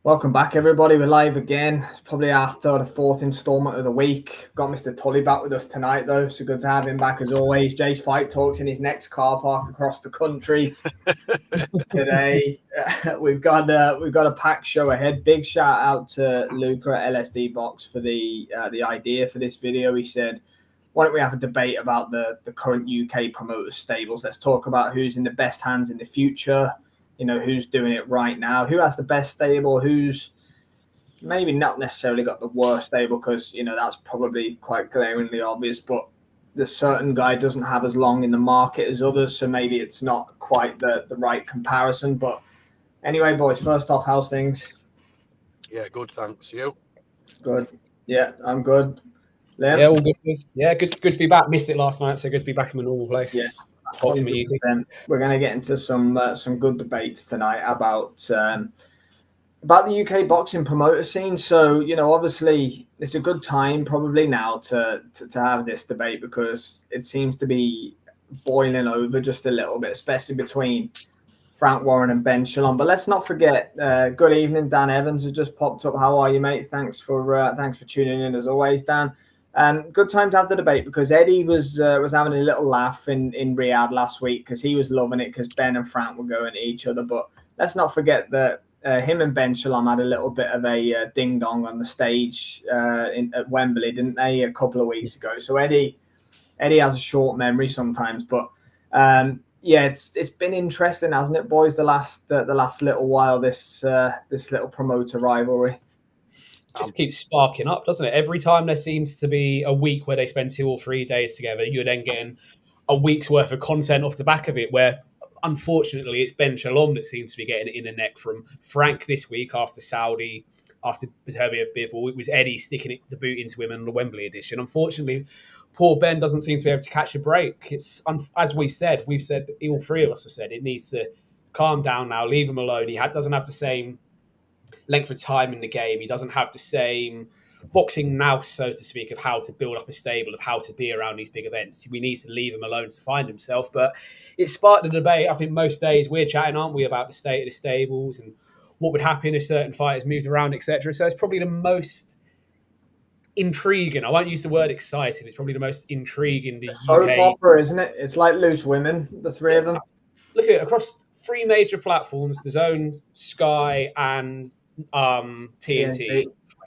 Welcome back, everybody. We're live again. It's probably our third or fourth installment of the week. Got Mr. Tully back with us tonight, though, so good to have him back as always. Jay's Fight Talks in his next car park across the country today. We've got a packed show ahead. Big shout out to Luca at LSD Box for the idea for this video. He said, "Why don't we have a debate about the current UK promoters stables? Let's talk about who's in the best hands in the future." Who's doing it right now, who has the best stable, who's maybe not necessarily got the worst stable, because, that's probably quite glaringly obvious, but the certain guy doesn't have as long in the market as others, so maybe it's not quite the right comparison. But anyway, boys, first off, how's things? Yeah, good, thanks. You? Good. Yeah, I'm good. Liam? Yeah, all good. Yeah, good to be back. Missed it last night, so good to be back in my normal place. Yeah. 100%. We're going to get into some good debates tonight about the UK boxing promoter scene. So, obviously it's a good time probably now to have this debate, because it seems to be boiling over just a little bit, especially between Frank Warren and Ben Shalom. But let's not forget, good evening, Dan Evans has just popped up. How are you, mate? Thanks for tuning in as always, Dan. Good time to have the debate, because Eddie was having a little laugh in Riyadh last week, because he was loving it because Ben and Frank were going at each other. But let's not forget that him and Ben Shalom had a little bit of a ding dong on the stage at Wembley, didn't they, a couple of weeks ago? So Eddie has a short memory sometimes, but yeah, it's been interesting, hasn't it, boys? The last little while, this little promoter rivalry. Just keeps sparking up, doesn't it? Every time there seems to be a week where they spend 2 or 3 days together, you're then getting a week's worth of content off the back of it, where unfortunately it's Ben Shalom that seems to be getting it in the neck from Frank this week after Saudi, after Biterbi of Bivol. It was Eddie sticking the boot into him in the Wembley edition. Unfortunately, poor Ben doesn't seem to be able to catch a break. It's, as we've said, all three of us have said, it needs to calm down now, leave him alone. He doesn't have the same length of time in the game. He doesn't have the same boxing nous, so to speak, of how to build up a stable, of how to be around these big events. We need to leave him alone to find himself. But it sparked the debate. I think most days we're chatting, aren't we, about the state of the stables and what would happen if certain fighters moved around, etc. So it's probably the most intriguing. I won't use the word exciting. It's probably the most intriguing. The soap opera, isn't it? It's like Loose Women, the three of them. Look at it across 3 major platforms: DAZN, Sky, and TNT.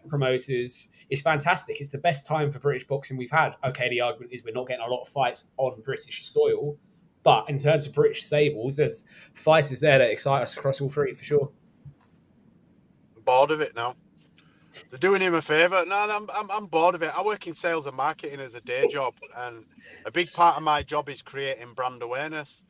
Promoters. It's fantastic. It's the best time for British boxing we've had. Okay, the argument is we're not getting a lot of fights on British soil, but in terms of British stables, there's fighters there that excite us across all three for sure. I'm bored of it now. They're doing him a favour. No, I'm bored of it. I work in sales and marketing as a day job, and a big part of my job is creating brand awareness.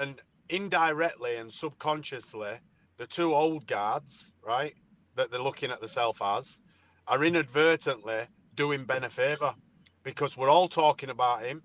And indirectly and subconsciously, the two old guards, right, that they're looking at themselves as, are inadvertently doing Ben a favour, because we're all talking about him.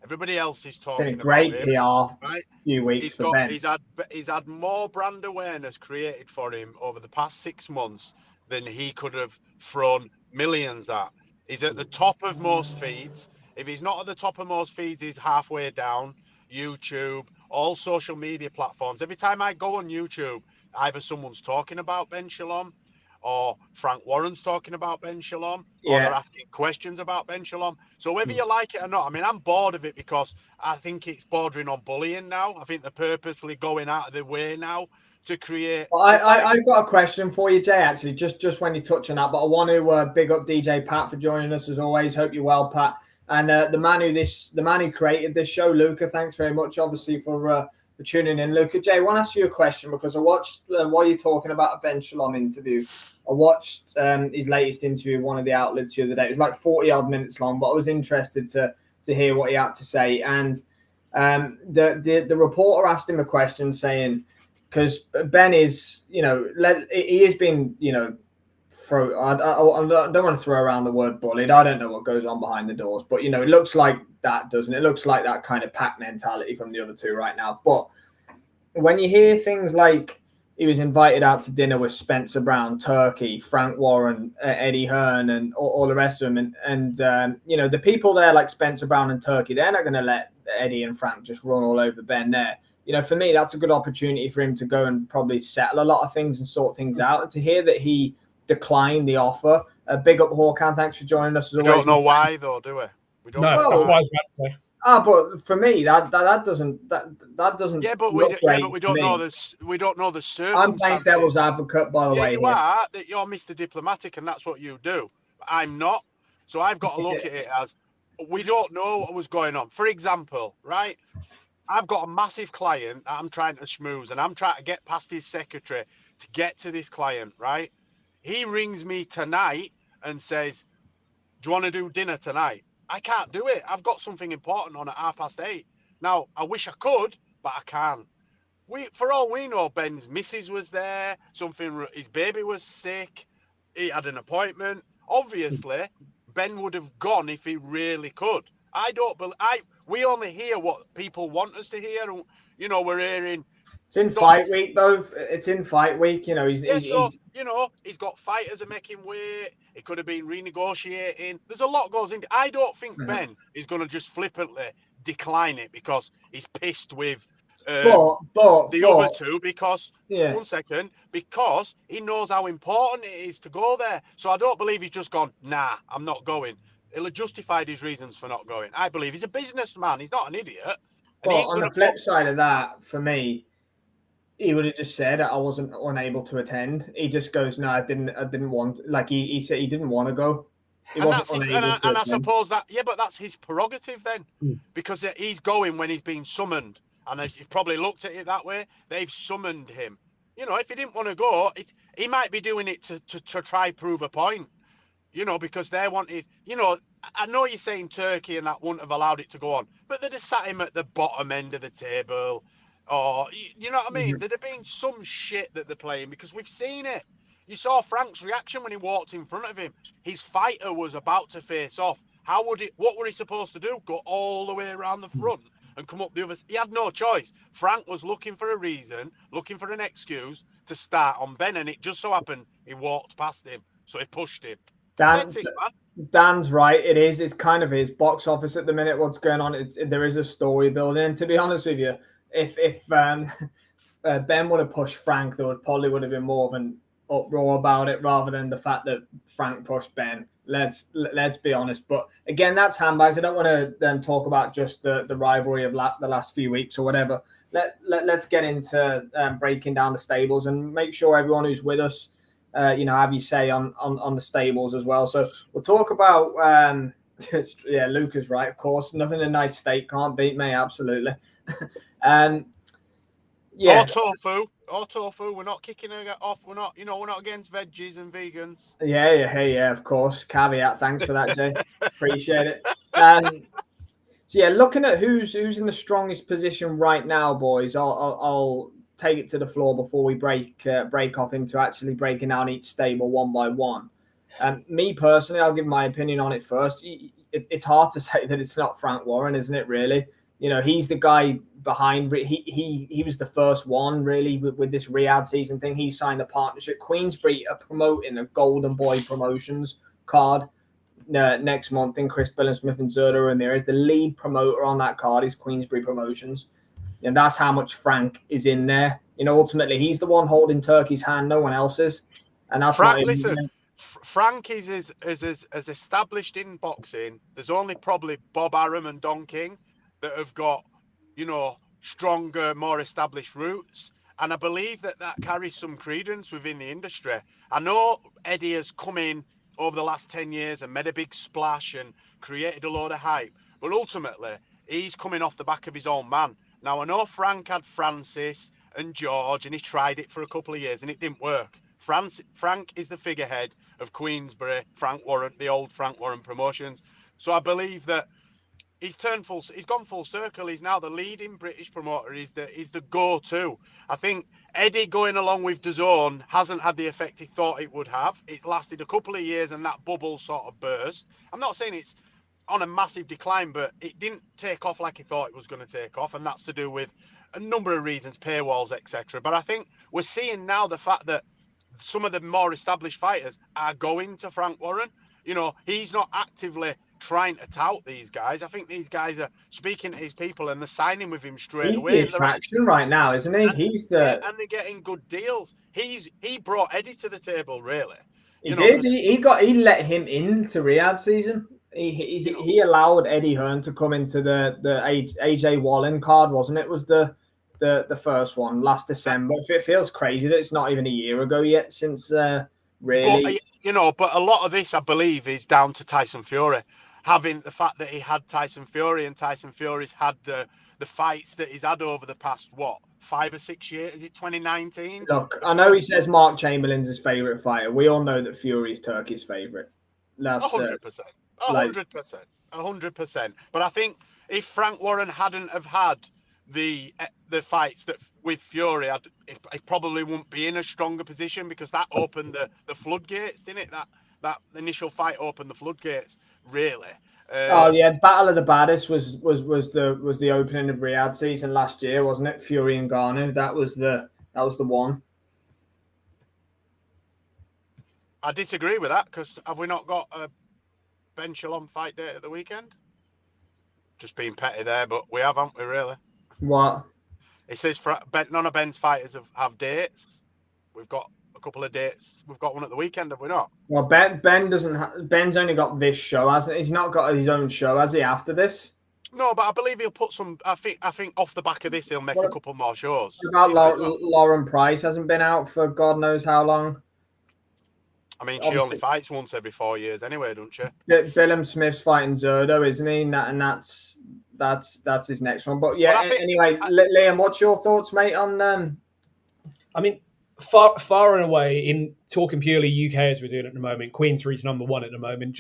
Everybody else is talking about him. Great PR, right? Few weeks for Ben. He's had more brand awareness created for him over the past 6 months than he could have thrown millions at. He's at the top of most feeds. If he's not at the top of most feeds, he's halfway down. YouTube, all social media platforms. Every time I go on YouTube, either someone's talking about Ben Shalom, or Frank Warren's talking about Ben Shalom, or they're asking questions about Ben Shalom. So whether you like it or not, I mean, I'm bored of it, because I think it's bordering on bullying now. I think they're purposely going out of their way now to create. Well, I've got a question for you, Jay, actually, just when you touch on that. But I want to big up DJ Pat for joining us as always. Hope you're well, Pat. And the man who created this show, Luca, thanks very much, obviously, for tuning in. Luca, Jay, I want to ask you a question, because I watched, while you're talking about a Ben Shalom interview, I watched his latest interview with one of the outlets the other day. It was like 40-odd minutes long, but I was interested to hear what he had to say. And the reporter asked him a question saying, because Ben is, he has been, I don't want to throw around the word bullied. I don't know what goes on behind the doors, but it looks like that, doesn't it? It looks like that kind of pack mentality from the other two right now. But when you hear things like he was invited out to dinner with Spencer Brown, Turkey, Frank Warren, Eddie Hearn, and all the rest of them, and the people there like Spencer Brown and Turkey, they're not going to let Eddie and Frank just run all over Ben there. you know, for me, that's a good opportunity for him to go and probably settle a lot of things and sort things out. And to hear that he declined the offer, big up Hawkan, thanks for joining us as always. We don't know why though, do we? We don't know. That's why I was about to say. But for me, that doesn't. Yeah, but we don't know this. We don't know the circumstances. I'm playing devil's advocate, by the way. You are. That you're Mr. Diplomatic, and that's what you do. But I'm not. So I've got to look at it as we don't know what was going on. For example, right? I've got a massive client that I'm trying to schmooze, and I'm trying to get past his secretary to get to this client, right? He rings me tonight and says, "Do you want to do dinner tonight?" I can't do it. I've got something important on at 8:30. Now, I wish I could, but I can't. For all we know, Ben's missus was there. His baby was sick. He had an appointment. Obviously, Ben would have gone if he really could. We only hear what people want us to hear. And, you know, we're hearing. It's in fight week, though. It's in fight week. You know, he's got fighters are making weight. It could have been renegotiating. There's a lot goes into. I don't think Ben is going to just flippantly decline it because he's pissed with the other two. Because because he knows how important it is to go there. So I don't believe he's just gone. Nah, I'm not going. He'll have justified his reasons for not going. I believe he's a businessman. He's not an idiot. But on the flip side of that, for me, he would have just said I wasn't unable to attend. He just goes, no, I didn't want. Like he said, he didn't want to go. I suppose that but that's his prerogative then, because he's going when he's being summoned, and he's probably looked at it that way. They've summoned him. You know, if he didn't want to go, he might be doing it to try prove a point. You know, because they wanted. You know, I know you're saying Turkey and that wouldn't have allowed it to go on, but they'd have sat him at the bottom end of the table. Or, you know what I mean? There'd have been some shit that they're playing because we've seen it. You saw Frank's reaction when he walked in front of him. His fighter was about to face off. What were he supposed to do? Go all the way around the front and come up the other. He had no choice. Frank was looking for a reason, looking for an excuse to start on Ben, and it just so happened he walked past him. So he pushed him. Dan's right. It is. It's kind of his box office at the minute. What's going on? There is a story building. And to be honest with you, if Ben would have pushed Frank, there probably would have been more of an uproar about it rather than the fact that Frank pushed Ben. Let's be honest. But again, that's handbags. I don't want to then talk about just the rivalry of the last few weeks or whatever. Let's get into breaking down the stables and make sure everyone who's with us, have you say on the stables as well. So we'll talk about Luke is right, of course. Nothing a nice steak can't beat me, absolutely. Or tofu. We're not kicking it off. We're not against veggies and vegans. Yeah, of course. Caveat. Thanks for that, Jay. Appreciate it. So looking at who's in the strongest position right now, boys. I'll take it to the floor before we break off into actually breaking down each stable one by one. Me personally, I'll give my opinion on it first. It's hard to say that it's not Frank Warren, isn't it? Really, you know, he's the guy behind. He was the first one really with this Riyadh season thing. He signed a partnership. Queensbury are promoting a Golden Boy Promotions card next month in Chris Billensmith and Zerda, and there is the lead promoter on that card is Queensbury Promotions. And that's how much Frank is in there. You know, ultimately, he's the one holding Turkey's hand. No one else is. And that's Frank is as established in boxing. There's only probably Bob Arum and Don King that have got, stronger, more established roots. And I believe that carries some credence within the industry. I know Eddie has come in over the last 10 years and made a big splash and created a load of hype. But ultimately, he's coming off the back of his own man. Now, I know Frank had Francis and George, and he tried it for a couple of years, and it didn't work. Frank is the figurehead of Queensbury, the old Frank Warren Promotions. So I believe that he's gone full circle. He's now the leading British promoter. He's the go-to. I think Eddie going along with DAZN hasn't had the effect he thought it would have. It's lasted a couple of years, and that bubble sort of burst. I'm not saying it's on a massive decline, but it didn't take off like he thought it was going to take off, and that's to do with a number of reasons, paywalls, etc. But I think we're seeing now the fact that some of the more established fighters are going to Frank Warren. You know, he's not actively trying to tout these guys. I think these guys are speaking to his people and they're signing with him straight He's away. the attraction right now, isn't he? He's the and they're getting good deals. He brought Eddie to the table, really. He did. He let him into Riyadh season. He allowed Eddie Hearn to come into the AJ Wallen card, wasn't it? Was the first one last December. It feels crazy that it's not even a year ago yet since really. But a lot of this, I believe, is down to Tyson Fury. Having the fact that he had Tyson Fury and Tyson Fury's had the fights that he's had over the past, 5 or 6 years? Is it 2019? Look, I know he says Mark Chamberlain's his favourite fighter. We all know that Fury's Turkey's favourite. That's 100%. 100%. But I think if Frank Warren hadn't have had the fights that with Fury, he probably wouldn't be in a stronger position, because that opened the floodgates, didn't it? That initial fight opened the floodgates, really. Battle of the Baddest was the opening of Riyadh season last year, wasn't it? Fury and Garner. That was the one. I disagree with that, because have we not got a Ben Shalom fight date at the weekend? Just being petty there, but we have, haven't we, really? What? It says none of Ben's fighters have dates. We've got a couple of dates. We've got one at the weekend, have we not? Well, Ben doesn't. Ben's only got this show, hasn't he? He's not got his own show, has he? After this? No, but I believe he'll put some. I think off the back of this, he'll make a couple more shows. What about Lauren Price? Hasn't been out for God knows how long. I mean, she only fights once every 4 years anyway, doesn't she? Billum Smith's fighting Zerdo, isn't he? And that's his next one. But yeah, anyway, Liam, what's your thoughts, mate, on them? I mean, far and away, in talking purely UK as we're doing at the moment, Queensbury's number one at the moment,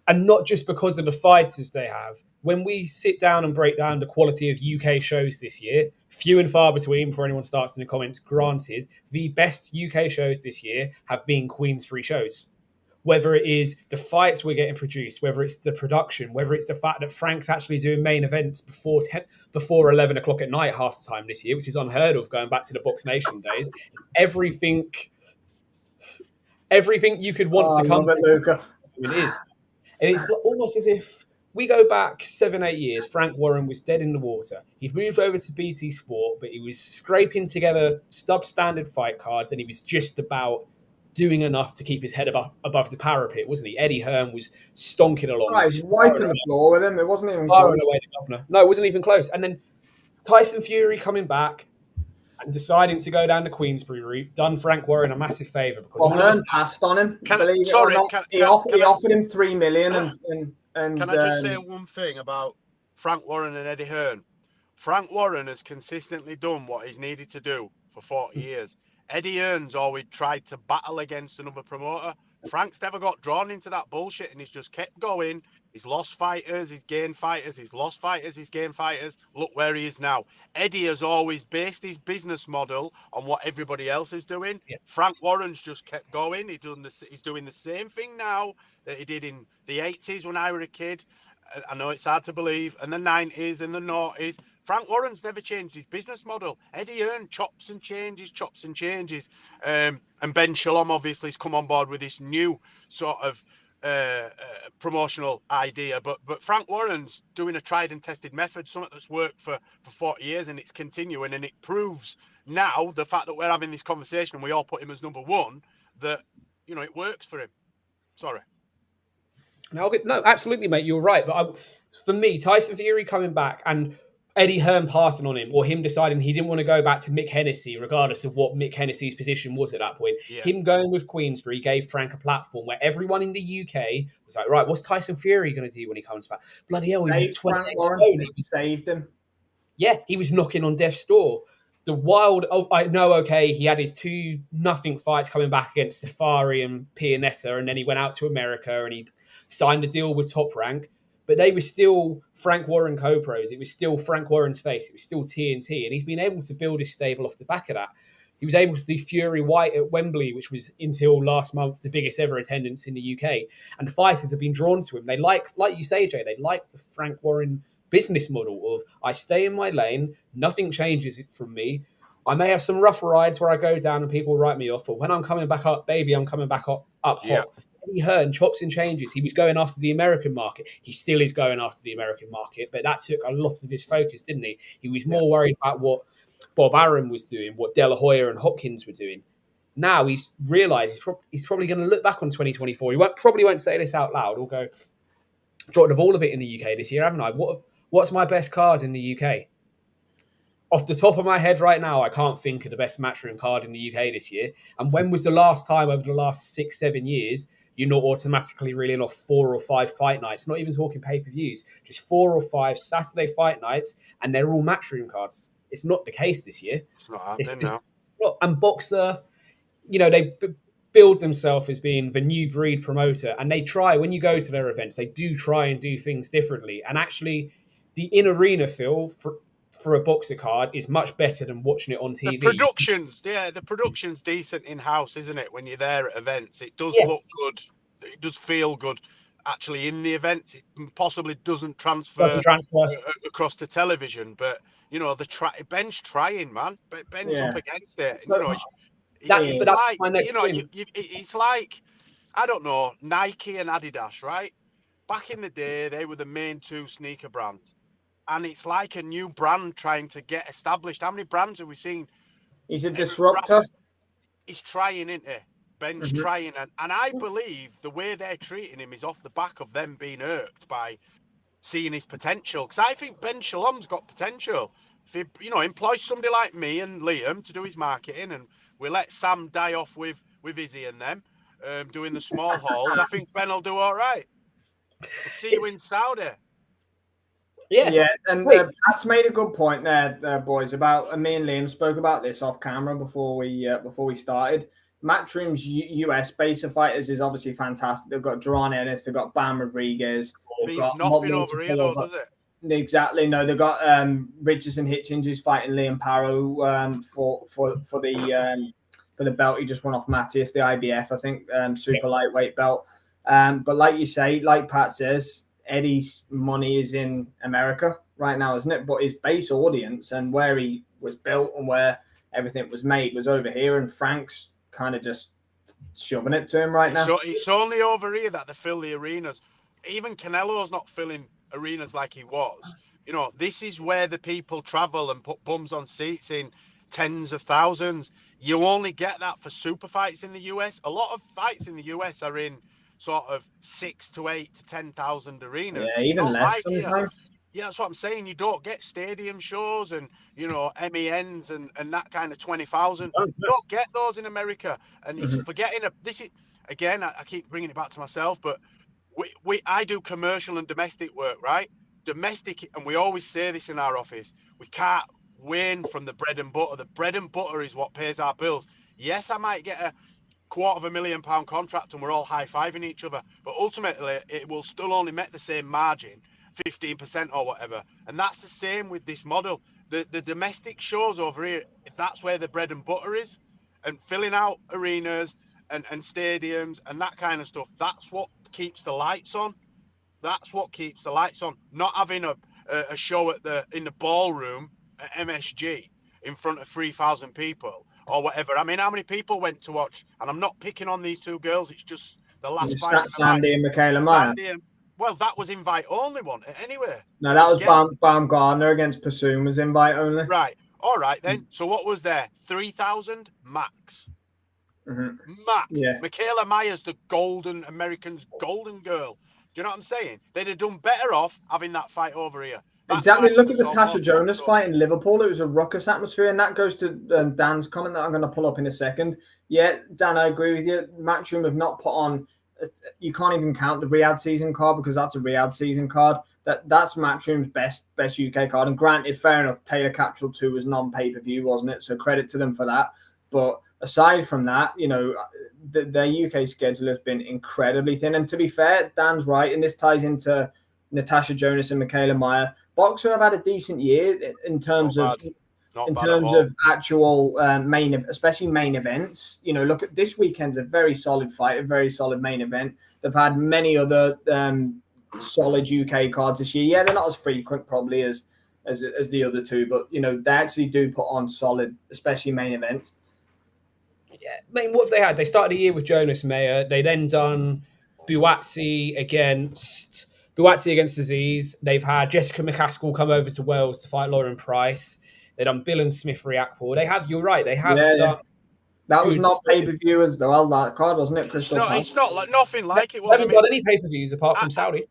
and not just because of the fighters they have. When we sit down and break down the quality of UK shows this year, few and far between, before anyone starts in the comments, granted, the best UK shows this year have been Queensbury shows. Whether it is the fights we're getting produced, whether it's the production, whether it's the fact that Frank's actually doing main events before 11 o'clock at night half the time this year, which is unheard of going back to the Box Nation days. Everything you could want to come to Luca. It is. And it's almost as if we go back 7-8 years, Frank Warren was dead in the water. He'd moved over to BT Sport, but he was scraping together substandard fight cards, and he was just about doing enough to keep his head above the parapet, wasn't he? Eddie Hearn was stonking along. Right, he was wiping the floor with him. It wasn't even close. Away the governor. No, it wasn't even close. And then Tyson Fury coming back and deciding to go down the Queensbury route done Frank Warren a massive favour. Because Hearn passed on him. He offered him $3 million. And can I just say one thing about Frank Warren and Eddie Hearn? Frank Warren has consistently done what he's needed to do for 40 years. Eddie Hearn's always tried to battle against another promoter. Frank's never got drawn into that bullshit, and he's just kept going. He's lost fighters, he's gained fighters, he's lost fighters, he's gained fighters. Look where he is now. Eddie has always based his business model on what everybody else is doing. Yeah. Frank Warren's just kept going. He's doing the same thing now that he did in the 80s when I was a kid. I know it's hard to believe, and the 90s and the 90s. Frank Warren's never changed his business model. Eddie Hearn chops and changes. And Ben Shalom obviously has come on board with this new sort of promotional idea. But Frank Warren's doing a tried and tested method, something that's worked for 40 years, and it's continuing. And it proves now, the fact that we're having this conversation and we all put him as number one, that, it works for him. Sorry. No, absolutely, mate. You're right. But for me, Tyson Fury coming back and Eddie Hearn passing on him, or him deciding he didn't want to go back to Mick Hennessy, regardless of what Mick Hennessy's position was at that point. Yeah. Him going with Queensbury gave Frank a platform where everyone in the UK was like, right, what's Tyson Fury going to do when he comes back? Bloody hell, he was 28 stone. He saved him. Yeah, he was knocking on death's door. The wild, I know, okay, he had his 2-0 fights coming back against Safari and Pianetta, and then he went out to America and he signed a deal with Top Rank. But they were still Frank Warren co-pros. It was still Frank Warren's face. It was still TNT. And he's been able to build his stable off the back of that. He was able to do Fury White at Wembley, which was until last month the biggest ever attendance in the UK. And the fighters have been drawn to him. They like you say, Jay, they like the Frank Warren business model of I stay in my lane, nothing changes it from me. I may have some rough rides where I go down and people write me off, but when I'm coming back up, baby, I'm coming back up hot. Eddie Hearn, chops and changes. He was going after the American market. He still is going after the American market, but that took a lot of his focus, didn't he? He was more worried about what Bob Arum was doing, what De La Hoya and Hopkins were doing. Now he's realised he's probably going to look back on 2024. He probably won't say this out loud. He'll go, dropped the ball a bit in the UK this year, haven't I? What's my best card in the UK? Off the top of my head right now, I can't think of the best matchroom card in the UK this year. And when was the last time over the last 6-7 years you're not automatically reeling off 4 or 5 fight nights? Not even talking pay-per-views, just 4 or 5 Saturday fight nights, and they're all matchroom cards. It's not the case this year. It's not happening now. And Boxer, they build themselves as being the new breed promoter, and they try, when you go to their events, they do try and do things differently. And actually, the in-arena feel for a Boxer card is much better than watching it on TV. The production's decent in-house, isn't it? When you're there at events, it does look good. It does feel good. Actually, in the events, it possibly doesn't transfer across to television. But Ben's trying, man. Ben's up against it. It's like, I don't know, Nike and Adidas, right? Back in the day, they were the main 2 sneaker brands. And it's like a new brand trying to get established. How many brands have we seen? He's a disruptor. He's trying, isn't he? Ben's trying. And I believe the way they're treating him is off the back of them being irked by seeing his potential. Because I think Ben Shalom's got potential. If he, employs somebody like me and Liam to do his marketing, and we let Sam die off with Izzy and them doing the small halls, I think Ben will do all right. See you in Saudi. Yeah, and Pat's made a good point there, boys. About me and Liam spoke about this off camera before we started. Matchroom's US base of fighters is obviously fantastic. They've got Duran Ennis, they've got Bam Rodriguez. Nothing over here though, does it? Exactly. No, they've got Richardson Hitchens who's fighting Liam Parrow for the belt he just won off Matthias, the IBF, I think, super lightweight belt. But like you say, like Pat says, Eddie's money is in America right now, isn't it? But his base audience and where he was built and where everything was made was over here, and Frank's kind of just shoving it to him right now. So it's only over here that they fill the arenas. Even Canelo's not filling arenas like he was. This is where the people travel and put bums on seats in tens of thousands. You only get that for super fights in the US. A lot of fights in the US are in sort of 6 to 8 to 10,000 arenas. Yeah, even less sometimes. Yeah, that's what I'm saying. You don't get stadium shows and MENs and that kind of 20,000. You don't get those in America. And he's forgetting this is again. I keep bringing it back to myself, but I do commercial and domestic work, right? Domestic, and we always say this in our office. We can't win from the bread and butter. The bread and butter is what pays our bills. Yes, I might get a £250,000 contract and we're all high-fiving each other, but ultimately it will still only make the same margin, 15% or whatever. And that's the same with this model. The domestic shows over here, that's where the bread and butter is, and filling out arenas and stadiums and that kind of stuff. That's what keeps the lights on. That's what keeps the lights on. Not having a show in the ballroom at MSG in front of 3,000 people or whatever. I mean, how many people went to watch? And I'm not picking on these 2 girls. It's just the last fight. Sandy and Michaela Meyer. Well, that was invite only one anyway. No, that was Baumgartner against Pursoon was invite only. Right. All right then. So what was there? 3,000 max. Max. Yeah. Michaela Meyer's the American's golden girl. Do you know what I'm saying? They'd have done better off having that fight over here. Exactly. Look at the Tasha Jonas fight in Liverpool. It was a ruckus atmosphere, and that goes to Dan's comment that I'm going to pull up in a second. Yeah, Dan, I agree with you. Matchroom have not put on. You can't even count the Riyadh season card because that's a Riyadh season card. That's Matchroom's best UK card. And granted, fair enough, Taylor Capsule 2 was non-pay-per-view, wasn't it? So credit to them for that. But aside from that, their UK schedule has been incredibly thin. And to be fair, Dan's right, and this ties into Natasha Jonas and Michaela Meyer. Boxer have had a decent year in terms of actual especially main events. Look at this weekend's a very solid fight, a very solid main event. They've had many other solid UK cards this year. Yeah, they're not as frequent probably as the other 2, but they actually do put on solid, especially main events. Yeah, I mean, what have they had? They started the year with Jonas Meyer. They then done Buatsi against Aziz. They've had Jessica McCaskill come over to Wales to fight Lauren Price. They've done Bill and Smith Reactport. They have. You're right. They have done. That was not pay-per-view as well, that card, wasn't it, Crystal Palace? It's not like nothing like it was. They haven't got any pay-per-views apart from Saudi.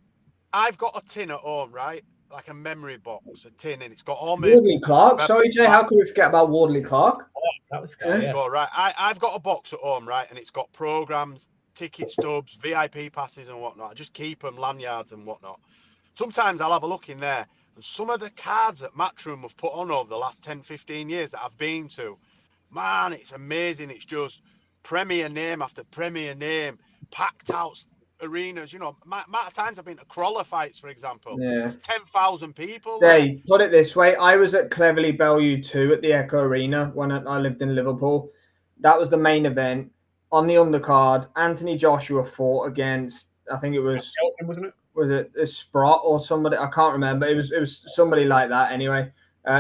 I've got a tin at home, right? Like a memory box, a tin, and it's got all my... Wardley Clark. Sorry, Jay, how can we forget about Wardley Clark? Oh, that was good, yeah. Right. I've got a box at home, right? And it's got programs, ticket stubs, VIP passes and whatnot. I just keep them, lanyards and whatnot. Sometimes I'll have a look in there. And some of the cards that Matchroom have put on over the last 10, 15 years that I've been to, man, it's amazing. It's just premier name after premier name, packed out arenas. You know, amount of times I've been to Crawler fights, for example. Yeah. It's 10,000 people. Hey, put it this way. I was at Cleverly Bellevue 2 at the Echo Arena when I lived in Liverpool. That was the main event. On the undercard, Anthony Joshua fought against, I think it was... Skelton, wasn't it? Was it a Sprott or somebody? I can't remember. It was somebody like that anyway.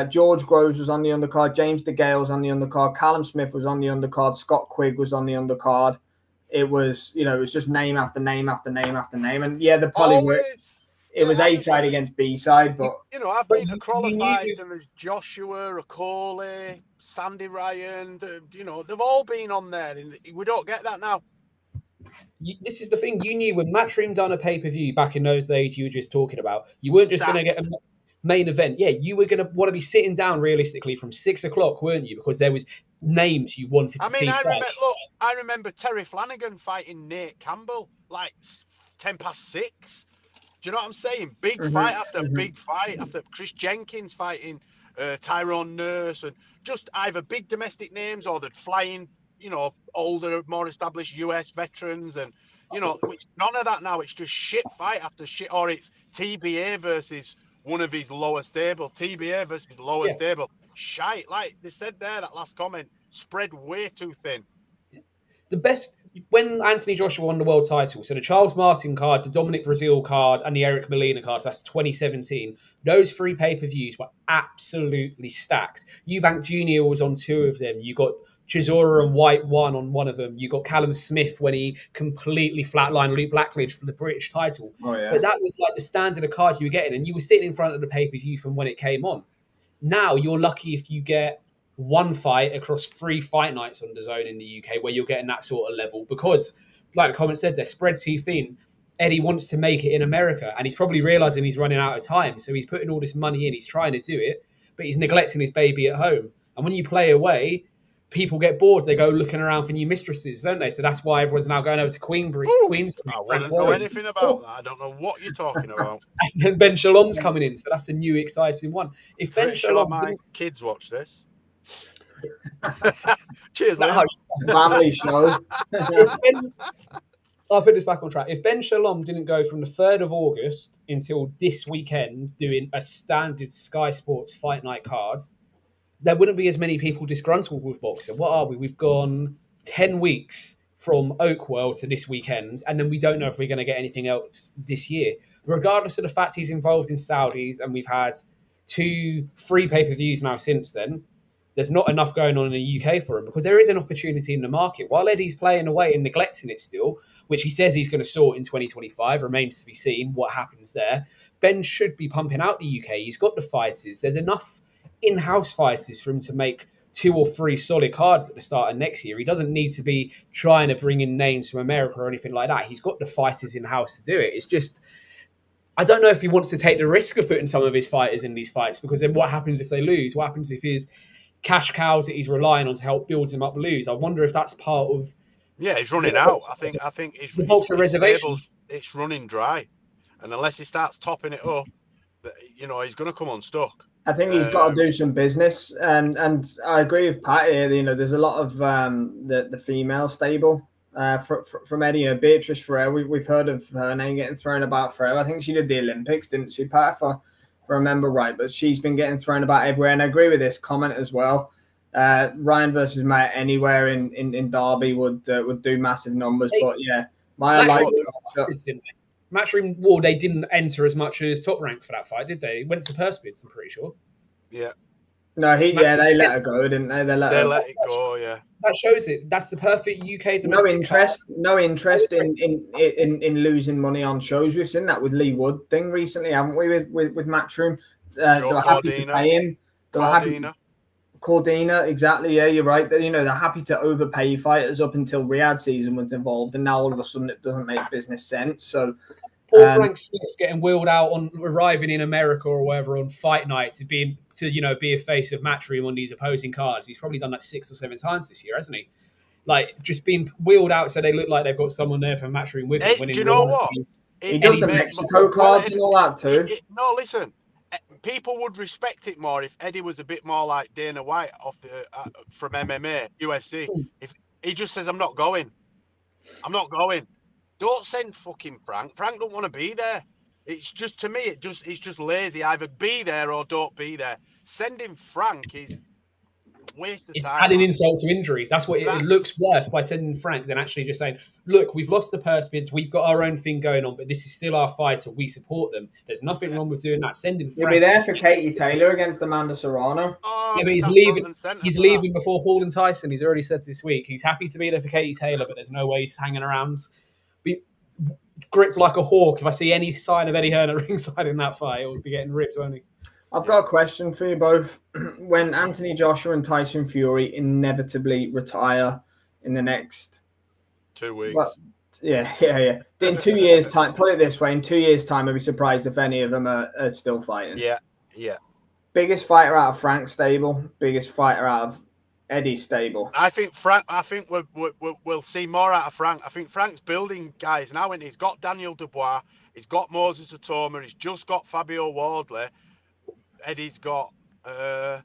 George Groves was on the undercard. James DeGale was on the undercard. Callum Smith was on the undercard. Scott Quigg was on the undercard. It was, it was just name after name after name after name. And yeah, the poly it was A-side against B-side, but... I've been to Crawler fights and there's Joshua, Okole, Sandy Ryan, they've all been on there. And we don't get that now. This is the thing. You knew when Matchroom done a pay-per-view back in those days you were just talking about, you weren't just going to get a main event. Yeah, you were going to want to be sitting down realistically from 6 o'clock, weren't you? Because there was names you wanted to see. I remember Terry Flanagan fighting Nate Campbell like 10 past 6. Do you know what I'm saying? Big fight after big fight, after Chris Jenkins fighting Tyrone Nurse, and just either big domestic names or the flying, older, more established US veterans, and none of that now. It's just shit fight after shit, or it's TBA versus one of his lower stable, TBA versus lower stable. Shite, like they said there, that last comment, spread way too thin. The best, when Anthony Joshua won the world title, so the Charles Martin card, the Dominic Brazil card, and the Eric Molina card, so that's 2017, those 3 pay-per-views were absolutely stacked. Eubank Jr. was on 2 of them. You got Chisora and White on one of them. You got Callum Smith when he completely flatlined Luke Blackledge for the British title. Oh, yeah. But that was like the standard of card you were getting, and you were sitting in front of the pay-per-view from when it came on. Now you're lucky if you get one fight across 3 fight nights on the zone in the UK where you're getting that sort of level, because, like the comment said, they're spread too thin. Eddie wants to make it in America, and he's probably realising he's running out of time, so he's putting all this money in, he's trying to do it, but he's neglecting his baby at home. And when you play away, people get bored. They go looking around for new mistresses, don't they? So that's why everyone's now going over to Queensbury. I wouldn't know anything about that. I don't know what you're talking about. And then Ben Shalom's coming in, so that's a new exciting one. If Ben Shalom, my kids watch this. Cheers, family show. I'll put this back on track. If Ben Shalom didn't go from the 3rd of August until this weekend doing a standard Sky Sports Fight Night card, there wouldn't be as many people disgruntled with boxing. What are we? We've gone 10 weeks from Oakwell to this weekend, and then we don't know if we're going to get anything else this year. Regardless of the fact he's involved in Saudis, and we've had 2 free pay-per-views now since then, there's not enough going on in the UK for him, because there is an opportunity in the market. While Eddie's playing away and neglecting it still, which he says he's going to sort in 2025, remains to be seen what happens there. Ben should be pumping out the UK. He's got the fighters. There's enough in-house fighters for him to make 2 or 3 solid cards at the start of next year. He doesn't need to be trying to bring in names from America or anything like that. He's got the fighters in-house to do it. It's just, I don't know if he wants to take the risk of putting some of his fighters in these fights, because then what happens if they lose? What happens if his cash cows that he's relying on to help build him up lose? I wonder if that's part of... Yeah, he's running out. I think his reservation. It's running dry. And unless he starts topping it up, he's going to come unstuck. I think he's got to do some business, and I agree with Pat here. There's a lot of the female stable from Eddie. Beatrice Ferrer. We've heard of her name getting thrown about forever. I think she did the Olympics, didn't she, Pat? If I remember right, but she's been getting thrown about everywhere. And I agree with this comment as well. Ryan versus Matt anywhere in Derby would do massive numbers, but yeah, Matchroom, they didn't enter as much as Top Rank for that fight, did they? Went to Perspids, I'm pretty sure. Yeah. No, they let her go, didn't they? They let it go, yeah. That shows it. That's the perfect UK domestic no interest in losing money on shows. We've seen that with Lee Wood thing recently, haven't we? With Matchroom, they were happy to pay him. Cordina, exactly. Yeah, you're right. They're happy to overpay fighters up until Riyadh season was involved, and now all of a sudden it doesn't make business sense. So. Poor Frank Smith getting wheeled out on arriving in America or wherever on fight night to be a face of Matchroom on these opposing cards. He's probably done that 6 or 7 times this year, hasn't he? Like just being wheeled out so they look like they've got someone there for Matchroom with him. Do you know what? He does the Mexico cards and all that too. No, listen. People would respect it more if Eddie was a bit more like Dana White from MMA, UFC. If he just says, "I'm not going," Don't send fucking Frank. Frank don't want to be there. It's just, to me, it's just lazy. Either be there or don't be there. Sending Frank is waste of time. It's adding insult to injury. That's what it looks worse by sending Frank than actually just saying, look, we've lost the purse bids. We've got our own thing going on, but this is still our fight, so we support them. There's nothing wrong with doing that. Sending Frank. You'll be there for Katie Taylor against Amanda Serrano. Yeah, but he's leaving before Paul and Tyson. He's already said this week. He's happy to be there for Katie Taylor, but there's no way he's hanging around. Gripped like a hawk. If I see any sign of Eddie Hearn at ringside in that fight, it would be getting ripped, won't he? I've got a question for you both. When Anthony Joshua and Tyson Fury inevitably retire in the next 2 weeks. Well, yeah. In 2 years' time, put it this way, in 2 years' time, I'd be surprised if any of them are still fighting. Yeah. Biggest fighter out of Frank's stable, biggest fighter out of Eddie's stable. I think we'll see more out of Frank. I think Frank's building guys now, and he's got Daniel Dubois, he's got Moses Atoma, he's just got Fabio Wardley. Eddie's got no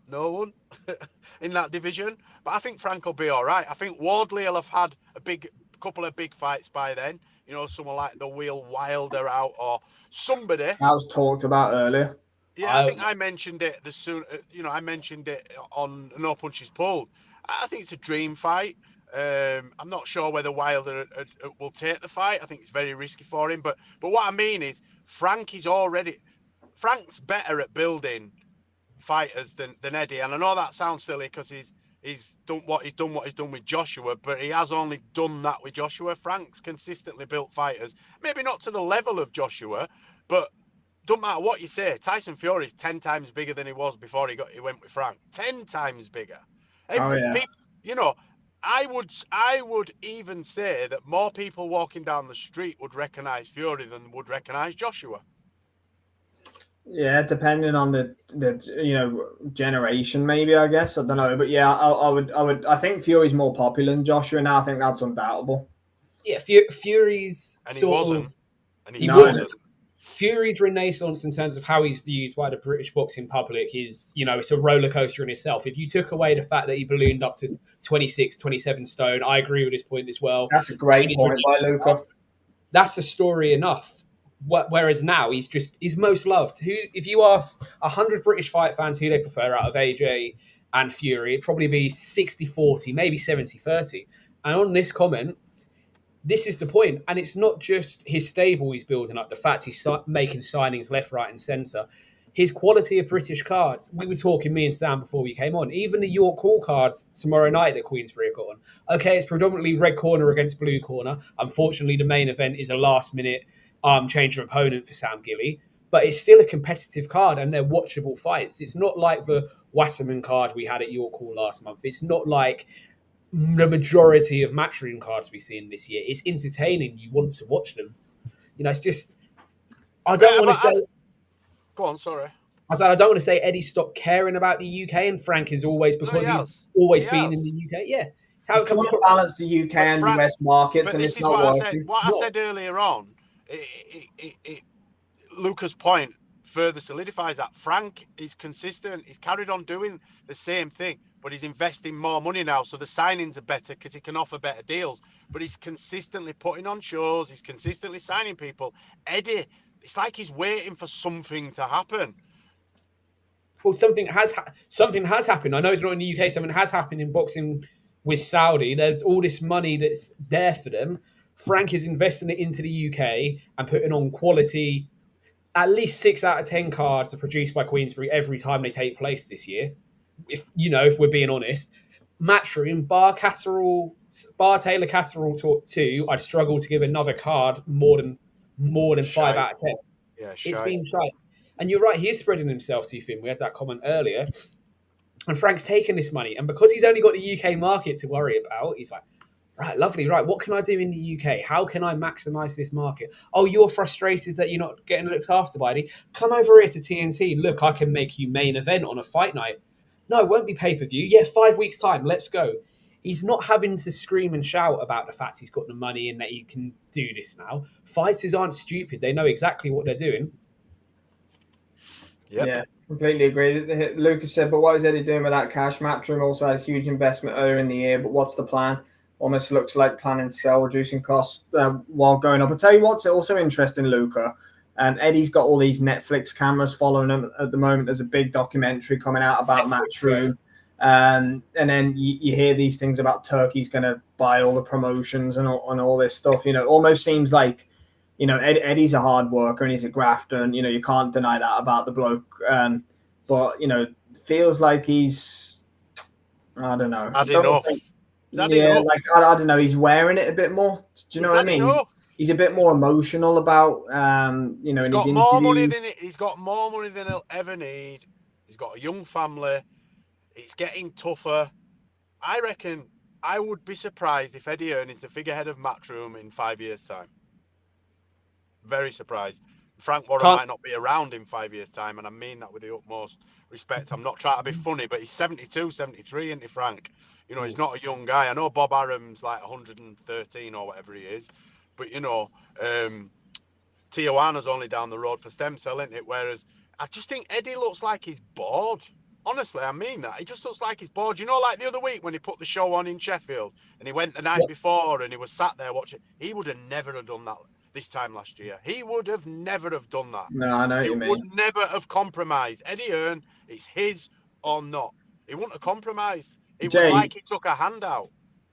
one in that division, but I think Frank will be all right. I think Wardley will have had a couple of big fights by then. Someone like the Will Wilder out or somebody. That was talked about earlier. Yeah, I think I mentioned it I mentioned it on No Punches Pulled. I think it's a dream fight. I'm not sure whether Wilder will take the fight. I think it's very risky for him. But what I mean is, Frank's better at building fighters than Eddie. And I know that sounds silly because he's done what he's done with Joshua, but he has only done that with Joshua. Frank's consistently built fighters, maybe not to the level of Joshua, but don't matter what you say, Tyson Fury is 10 times bigger than he was before he went with Frank. 10 times bigger. People, I would even say that more people walking down the street would recognize Fury than would recognize Joshua. Yeah, depending on the generation, maybe, I guess. I don't know, but yeah, I think Fury's more popular than Joshua now. I think that's undoubtable. Yeah, Fury's and he wasn't. Fury's renaissance in terms of how he's viewed by the British boxing public is, it's a roller coaster in itself. If you took away the fact that he ballooned up to 26, 27 stone, I agree with this point as well. That's a great point by Luca. That's a story enough. Whereas now he's most loved. If you asked 100 British fight fans who they prefer out of AJ and Fury, it'd probably be 60-40, maybe 70-30. And on this comment, this is the point. And it's not just his stable he's building up, the fact he's making signings left, right, and centre. His quality of British cards. We were talking, me and Sam, before we came on. Even the York Hall cards tomorrow night that Queensbury have got on. Okay, it's predominantly red corner against blue corner. Unfortunately, the main event is a last-minute change of opponent for Sam Gilly. But it's still a competitive card, and they're watchable fights. It's not like the Wasserman card we had at York Hall last month. It's not like the majority of Matchroom cards we've seen this year. It's entertaining. You want to watch them. It's just... I don't want to say... Go on, sorry. I said I don't want to say Eddie stopped caring about the UK, and Frank is always because he's always been in the UK. Yeah, it's how it comes to balance the UK and US markets, and it's not working. What I said earlier on, Luca's point further solidifies that. Frank is consistent. He's carried on doing the same thing, but he's investing more money now, so the signings are better because he can offer better deals. But he's consistently putting on shows. He's consistently signing people. Eddie, it's like he's waiting for something to happen. Well, something has happened. I know it's not in the UK. Something has happened in boxing with Saudi. There's all this money that's there for them. Frank is investing it into the UK and putting on quality at least 6 out of 10 cards are produced by Queensberry every time they take place this year. If we're being honest, Matchroom, bar Taylor Catterall 2, I'd struggle to give another card more than 5 out of 10. Yeah, it's been shy. And you're right, he is spreading himself too thin. We had that comment earlier. And Frank's taken this money. And because he's only got the UK market to worry about, he's like, right, lovely, right, what can I do in the UK? How can I maximise this market? Oh, you're frustrated that you're not getting looked after by Eddie? Come over here to TNT. Look, I can make you main event on a fight night. No, it won't be pay-per-view. Yeah, 5 weeks' time, let's go. He's not having to scream and shout about the fact he's got the money and that he can do this now. Fighters aren't stupid. They know exactly what they're doing. Yep. Yeah, completely agree. Lucas said, but what is Eddie doing with that cash? Matchroom also had a huge investment earlier in the year, but what's the plan? Almost looks like planning to sell, reducing costs while going up. I'll tell you what's also interesting, Luca. Eddie's got all these Netflix cameras following him at the moment. There's a big documentary coming out about Matchroom. And then you hear these things about Turkey's going to buy all the promotions and all this stuff. It almost seems like, Eddie's a hard worker and he's a grafter, and, you can't deny that about the bloke. But, feels like he's, I don't know. I don't know. Like, I don't know. He's wearing it a bit more. Do you know what I mean? He's a bit more emotional about, he's got more money than he's got more money than he'll ever need. He's got a young family. It's getting tougher. I reckon I would be surprised if Eddie Hearn is the figurehead of Matchroom in 5 years' time. Very surprised. Frank Warren might not be around in 5 years' time, and I mean that with the utmost respect. I'm not trying to be funny, but he's 72, 73, isn't he, Frank? He's not a young guy. I know Bob Arum's like 113 or whatever he is, but, Tijuana's only down the road for stem cell, isn't it? Whereas I just think Eddie looks like he's bored. Honestly, I mean that. He just looks like he's bored. Like the other week when he put the show on in Sheffield and he went the night before and he was sat there watching. He would have never have done that this time last year. He would have never have done that. No, I know what you mean. He would never have compromised. Eddie Hearn, it's his or not. He wouldn't have compromised. It was like he took a handout.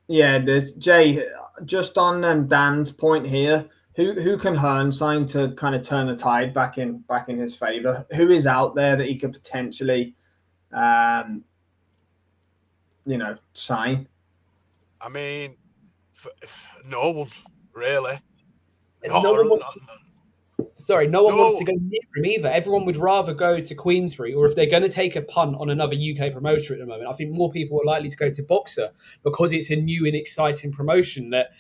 Yeah, there's Jay. Just on Dan's point here, who can Hearn sign to kind of turn the tide back in his favor? Who is out there that he could potentially, sign? I mean, no one really. No one wants to go near him either. Everyone would rather go to Queensberry, or if they're going to take a punt on another UK promoter at the moment, I think more people are likely to go to Boxer because it's a new and exciting promotion that,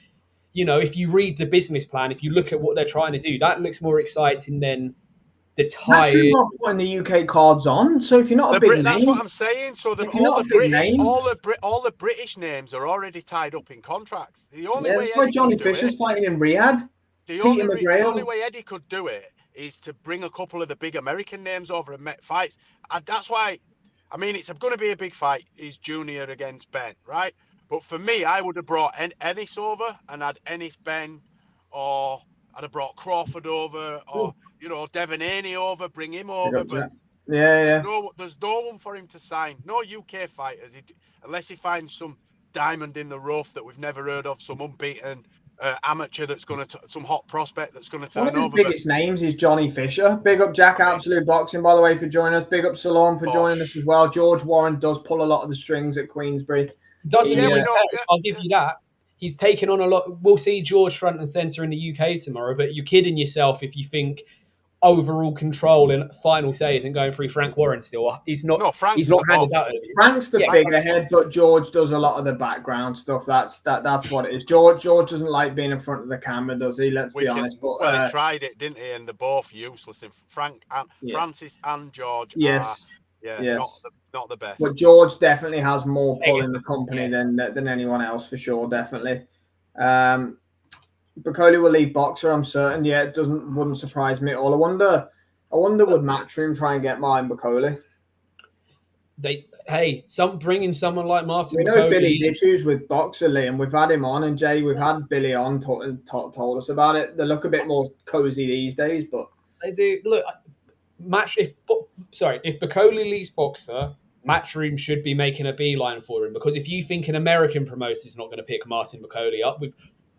if you read the business plan, if you look at what they're trying to do, that looks more exciting than the tired. You're not putting the UK cards on, so if you're not a big name, that's what I'm saying. So that all the British names are already tied up in contracts. The only way that's why Johnny Fisher's fighting in Riyadh. The only way Eddie could do it is to bring a couple of the big American names over and make fights. That's why, it's going to be a big fight. He's junior against Ben, right? But for me, I would have brought Ennis over and had Ennis Ben, or I'd have brought Crawford over, or Devon Haney over, bring him over. But there's no one for him to sign. No UK fighters, unless he finds some diamond in the rough that we've never heard of, some unbeaten amateur that's going to some hot prospect that's going to turn over. One of his biggest names is Johnny Fisher. Big up Jack Absolute Boxing, by the way, for joining us. Big up Shalom for joining us as well. George Warren does pull a lot of the strings at Queensberry. I'll give you that. He's taken on a lot. We'll see George front and centre in the UK tomorrow, but you're kidding yourself if you think overall control and final say isn't going through Frank Warren still. He's not. No, he's not handed out. Frank's the figurehead, but George does a lot of the background stuff. That's what it is. George doesn't like being in front of the camera, does he? Let's be honest. But he tried it, didn't he? And they're both useless. And Francis and George. Yes. Not the best. But George definitely has more pull in the company than anyone else, for sure. Definitely. Bacoli will leave Boxer, I'm certain. Yeah, it wouldn't surprise me at all. I wonder would Matchroom try and get Martin Bacoli? Bringing someone like Martin. We know Bacoli. Billy's issues with Boxer, Liam. We've had him on, and Jay, we've had Billy on told us about it. They look a bit more cozy these days, but they do. Look, if Bacoli leaves Boxer, Matchroom should be making a beeline for him, because if you think an American promoter is not going to pick Martin Bacoli up with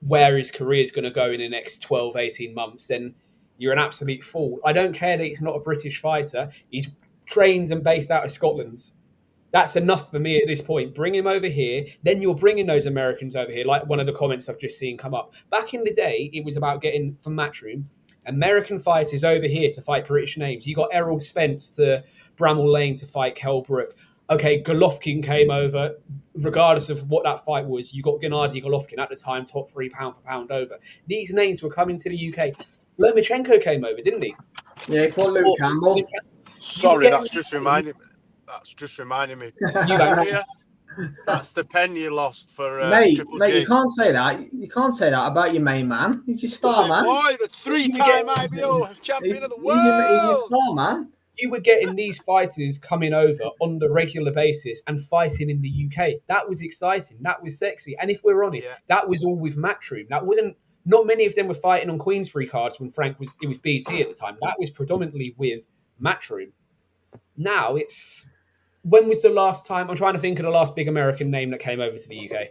where his career is going to go in the next 12, 18 months, then you're an absolute fool. I don't care that he's not a British fighter. He's trained and based out of Scotland. That's enough for me at this point. Bring him over here. Then you're bringing those Americans over here, like one of the comments I've just seen come up. Back in the day, it was about getting, from Matchroom, American fighters over here to fight British names. You got Errol Spence to Bramall Lane to fight Kell Brook. Okay, Golovkin came over. Regardless of what that fight was, you got Gennady Golovkin at the time, top 3 pound for pound over. These names were coming to the UK. Lomachenko came over, didn't he? Yeah, he fought Luke Campbell. Sorry, that's just reminding me. That's the pen you lost for mate, you can't say that. You can't say that about your main man. He's your star man. Why the 3-time IBO champion of the world? He's your star man. You were getting these fighters coming over on the regular basis and fighting in the UK. That was exciting. That was sexy. And if we're honest, that was all with Matchroom. That wasn't. Not many of them were fighting on Queensberry cards when it was BT at the time. That was predominantly with Matchroom. Now it's. When was the last time? I'm trying to think of the last big American name that came over to the UK.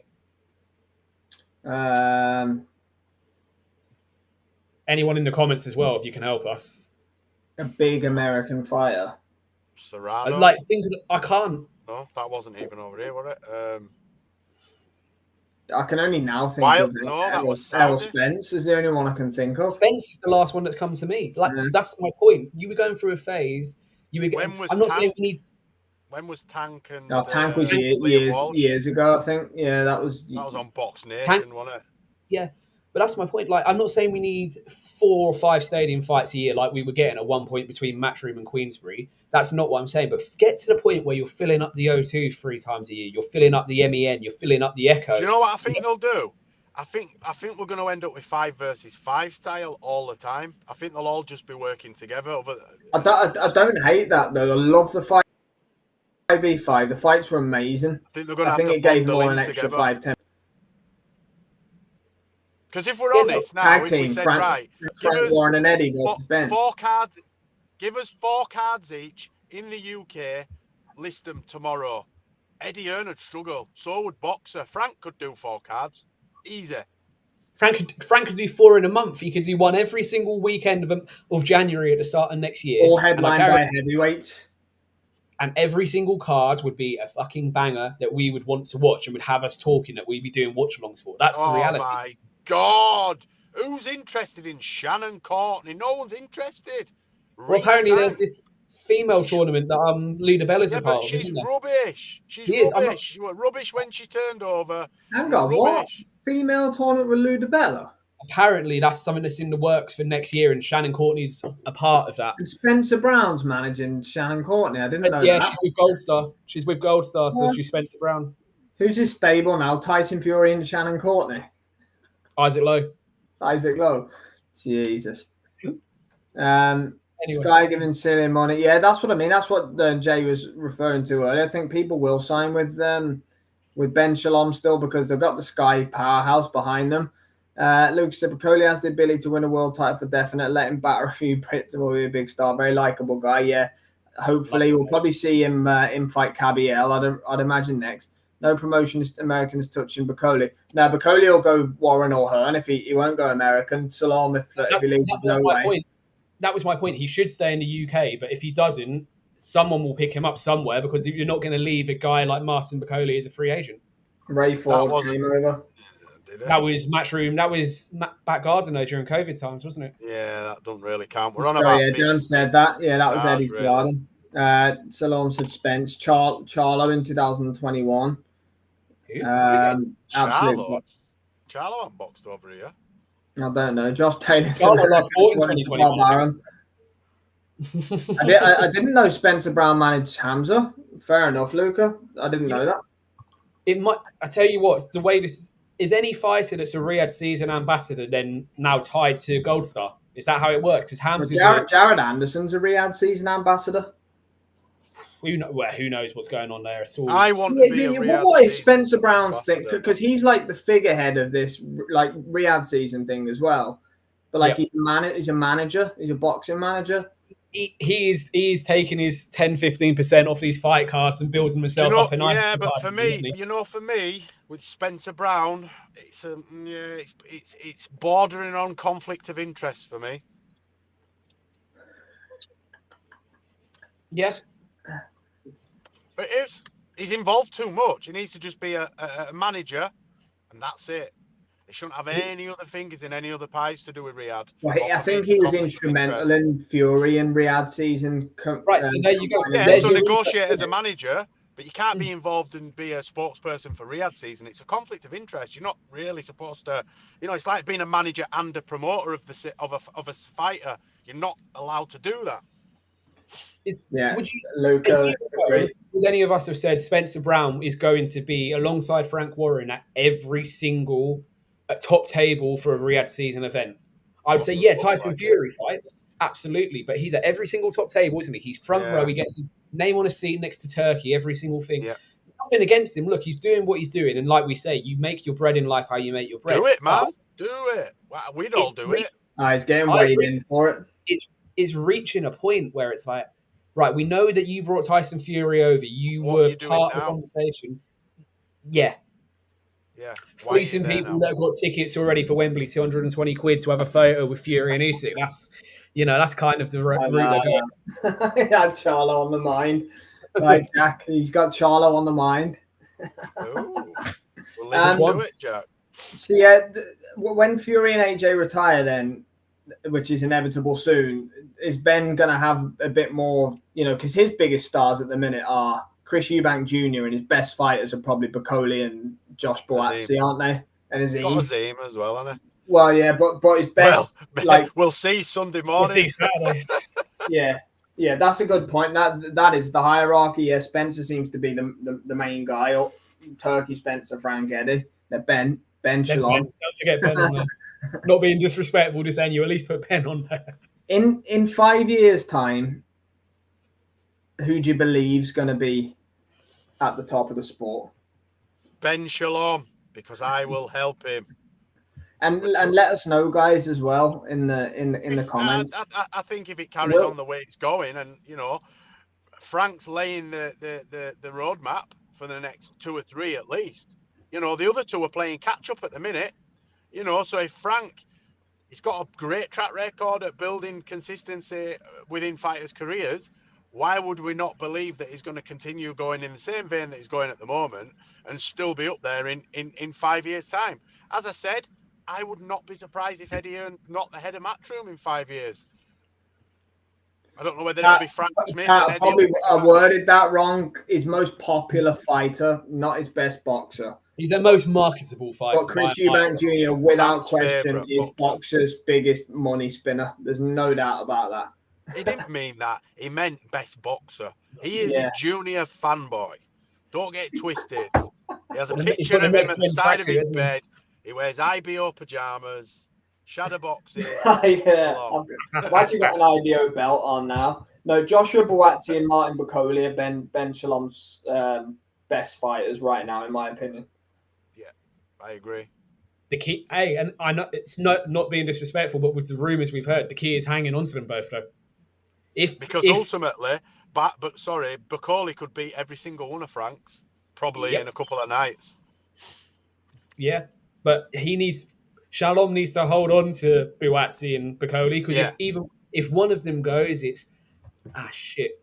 Anyone in the comments as well, if you can help us. A big American fighter. Serrano. I can't. No, that wasn't even over here, was it? I can only now think of it. No, that was Errol Spence is the only one I can think of. Spence is the last one that's come to me. That's my point. You were going through a phase. I'm not saying we need. When was Tank and? No, Tank was years ago, I think. Yeah, that was on Box Nation, wasn't it? Yeah, but that's my point. I'm not saying we need 4 or 5 stadium fights a year like we were getting at one point between Matchroom and Queensberry. That's not what I'm saying. But get to the point where you're filling up the O2 3 times a year. You're filling up the MEN. You're filling up the Echo. Do you know what I think they'll do? I think we're going to end up with 5 versus 5 style all the time. I think they'll all just be working together. I don't hate that though. I love the 5v5. The fights were amazing. I think it gave more an extra 5-10. Because if we're honest now, tag if team, we said Frank Warren and Eddie versus Ben. 4 cards, give us 4 cards each in the UK. List them tomorrow. Eddie Hearn would struggle. So would Boxer. Frank could do 4 cards. Easy. Frank could do 4 in a month. He could do one every single weekend of January at the start of next year. All headlined by heavyweights. And every single card would be a fucking banger that we would want to watch and would have us talking that we'd be doing watch-alongs for. That's the reality. Oh, my God. Who's interested in Shannon Courtney? No one's interested. Well, apparently there's this female tournament that Luda Bella's a part of, she's isn't there? rubbish. She's rubbish. She was rubbish when she turned over. Hang on, what? Female tournament with Luda Bella? Apparently, that's something that's in the works for next year, and Shannon Courtney's a part of that. And Spencer Brown's managing Shannon Courtney. I didn't know that. Yeah, she's with Goldstar. She's with Goldstar, so she's Spencer Brown. Who's his stable now? Tyson Fury and Shannon Courtney? Isaac Lowe. Jesus. Sky giving silly money. Yeah, that's what I mean. That's what Jay was referring to earlier. I think people will sign with Ben Shalom still because they've got the Sky powerhouse behind them. Luke Sipicoli has the ability to win a world title for definite. Let him batter a few Brits and will be a big star. Very likable guy. Yeah, hopefully we'll probably see him fight Cabiel. I'd imagine next. No promotions Americans touching Bicoli. Now Bicoli will go Warren or Hearn if he won't go American. Salom if he leaves no way. That was my point. He should stay in the UK, but if he doesn't, someone will pick him up somewhere because you're not going to leave a guy like Martin Bicoli as a free agent. Ray Ford came over. That was Matchroom. That was Back Garden during COVID times, wasn't it? Yeah, that doesn't really count. We're on about. Yeah, John said that. Yeah, that was Eddie's garden. Salom said Spence. Charlo in 2021. Charlo unboxed over here. I don't know. Josh Taylor. Charlo lost 4 in 2021. I didn't know Spencer Brown managed Hamza. Fair enough, Luca. I didn't know that. It might. I tell you what. The way this is any fighter that's a Riyadh season ambassador then now tied to Gold Star. Is that how it works? Because Hamza's Jared Anderson's a Riyadh season ambassador. Who knows what's going on there? I want to be a Riyadh what is Spencer Brown's thing? Because he's like the figurehead of this like Riyadh season thing as well. But like he's a manager. He's a boxing manager. He is taking his 10-15% off these fight cards and building himself up a nice. Yeah, but for me, for me with Spencer Brown, it's bordering on conflict of interest for me. Yeah. But he's involved too much. He needs to just be a manager, and that's it. He shouldn't have any other fingers in any other pies to do with Riyadh. Well, I think he was instrumental in Fury and Riyadh season. Right, so there you go. Yeah, so negotiate as a manager, but you can't be involved and be a spokesperson for Riyadh season. It's a conflict of interest. You're not really supposed to, it's like being a manager and a promoter of a fighter. You're not allowed to do that. Would any of us have said Spencer Brown is going to be alongside Frank Warren at every single top table for a Riyadh season event? I would say, yeah, Tyson Fury fights, absolutely, but he's at every single top table, isn't he? He's front row. He gets his name on a seat next to Turkey, every single thing. Yeah. Nothing against him. Look, he's doing what he's doing, and like we say, you make your bread in life how you make your bread. Do it, man. Do it. Well, we'd all do it. He's getting weighed in for it. It's reaching a point where it's like, right, we know that you brought Tyson Fury over. You were part of the conversation. Yeah. Yeah. Fleecing people that got tickets already for Wembley, 220 quid to have a photo with Fury and Usyk. That's kind of the route they're going. He had Charlo on the mind. Right, Jack. He's got Charlo on the mind. We'll leave to it, Jack. So, yeah, when Fury and AJ retire then, which is inevitable soon, is Ben going to have a bit more, because his biggest stars at the minute are Chris Eubank Jr. and his best fighters are probably Bacoli and Josh Boazzi, aren't they? And Azim. Got Azim as well, hasn't he? Well, yeah, but his best... we'll see Sunday morning. We'll see Saturday. Yeah, that's a good point. That is the hierarchy. Yeah, Spencer seems to be the main guy. Turkey, Spencer, Frank, Eddie. Ben Shalom. Don't forget Ben on there. Not being disrespectful to saying you at least put Ben on there. In 5 years' time, who do you believe is going to be at the top of the sport? Ben Shalom, because I will help him. And let us know, guys, as well in the comments. I think if it carries on the way it's going, and Frank's laying the roadmap for the next 2 or 3 at least. The other two are playing catch up at the minute. So if Frank, he's got a great track record at building consistency within fighters' careers, why would we not believe that he's going to continue going in the same vein that he's going at the moment and still be up there in 5 years' time? As I said, I would not be surprised if Eddie Hearn not the head of Matchroom in 5 years. I don't know whether it'll be Frank Smith. I worded that wrong. His most popular fighter, not his best boxer. He's their most marketable fighter. But Chris Eubank Jr., without question, is boxer's biggest money spinner. There's no doubt about that. He didn't mean that. He meant best boxer. He is a junior fanboy. Don't get it twisted. He has a picture of him at the side of his bed. He wears IBO pajamas, shadow boxing. Why do you got an IBO belt on now? No, Joshua Boazzi and Martin Bacoli are Ben Shalom's best fighters right now, in my opinion. Yeah, I agree. The key, and I know it's not being disrespectful, but with the rumours we've heard, the key is hanging on to them both, though. Ultimately, Bacoli could beat every single one of Frank's probably in a couple of nights. Yeah, but Shalom needs to hold on to Boazzi and Bacoli, because if one of them goes, it's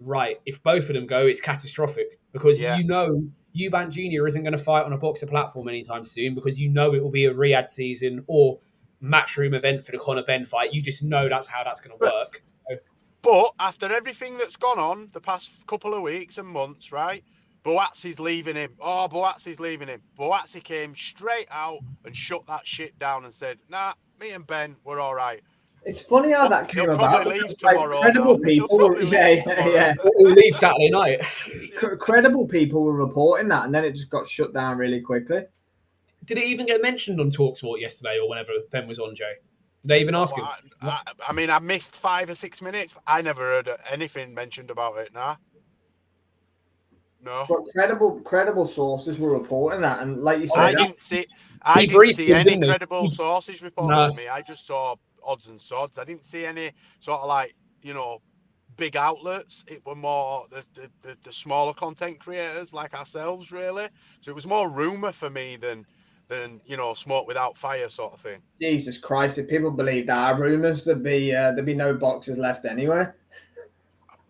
right. If both of them go, it's catastrophic, because Eubank Jr. isn't going to fight on a boxer platform anytime soon, because it will be a Riyadh season or Matchroom event for the Conor Ben fight. You just know that's how that's going to work. But after everything that's gone on the past couple of weeks and months, right? Boazzi's leaving him. Boazzi came straight out and shut that shit down and said, "Nah, me and Ben, we're all right." It's funny how that came about. Probably leave tomorrow. Credible people were, We'll leave Saturday night. Credible people were reporting that, and then it just got shut down really quickly. Did it even get mentioned on TalkSport yesterday or whenever Ben was on, Jay? Did they even ask him? I missed 5 or 6 minutes. I never heard anything mentioned about it. Nah. No. But credible sources were reporting that, and like you said, I didn't see any credible sources reporting me. I just saw odds and sods. I didn't see any sort of big outlets. It were more the smaller content creators like ourselves, really. So it was more rumor for me than smoke without fire sort of thing. Jesus Christ! If people believed our rumors, there'd be no boxers left anyway.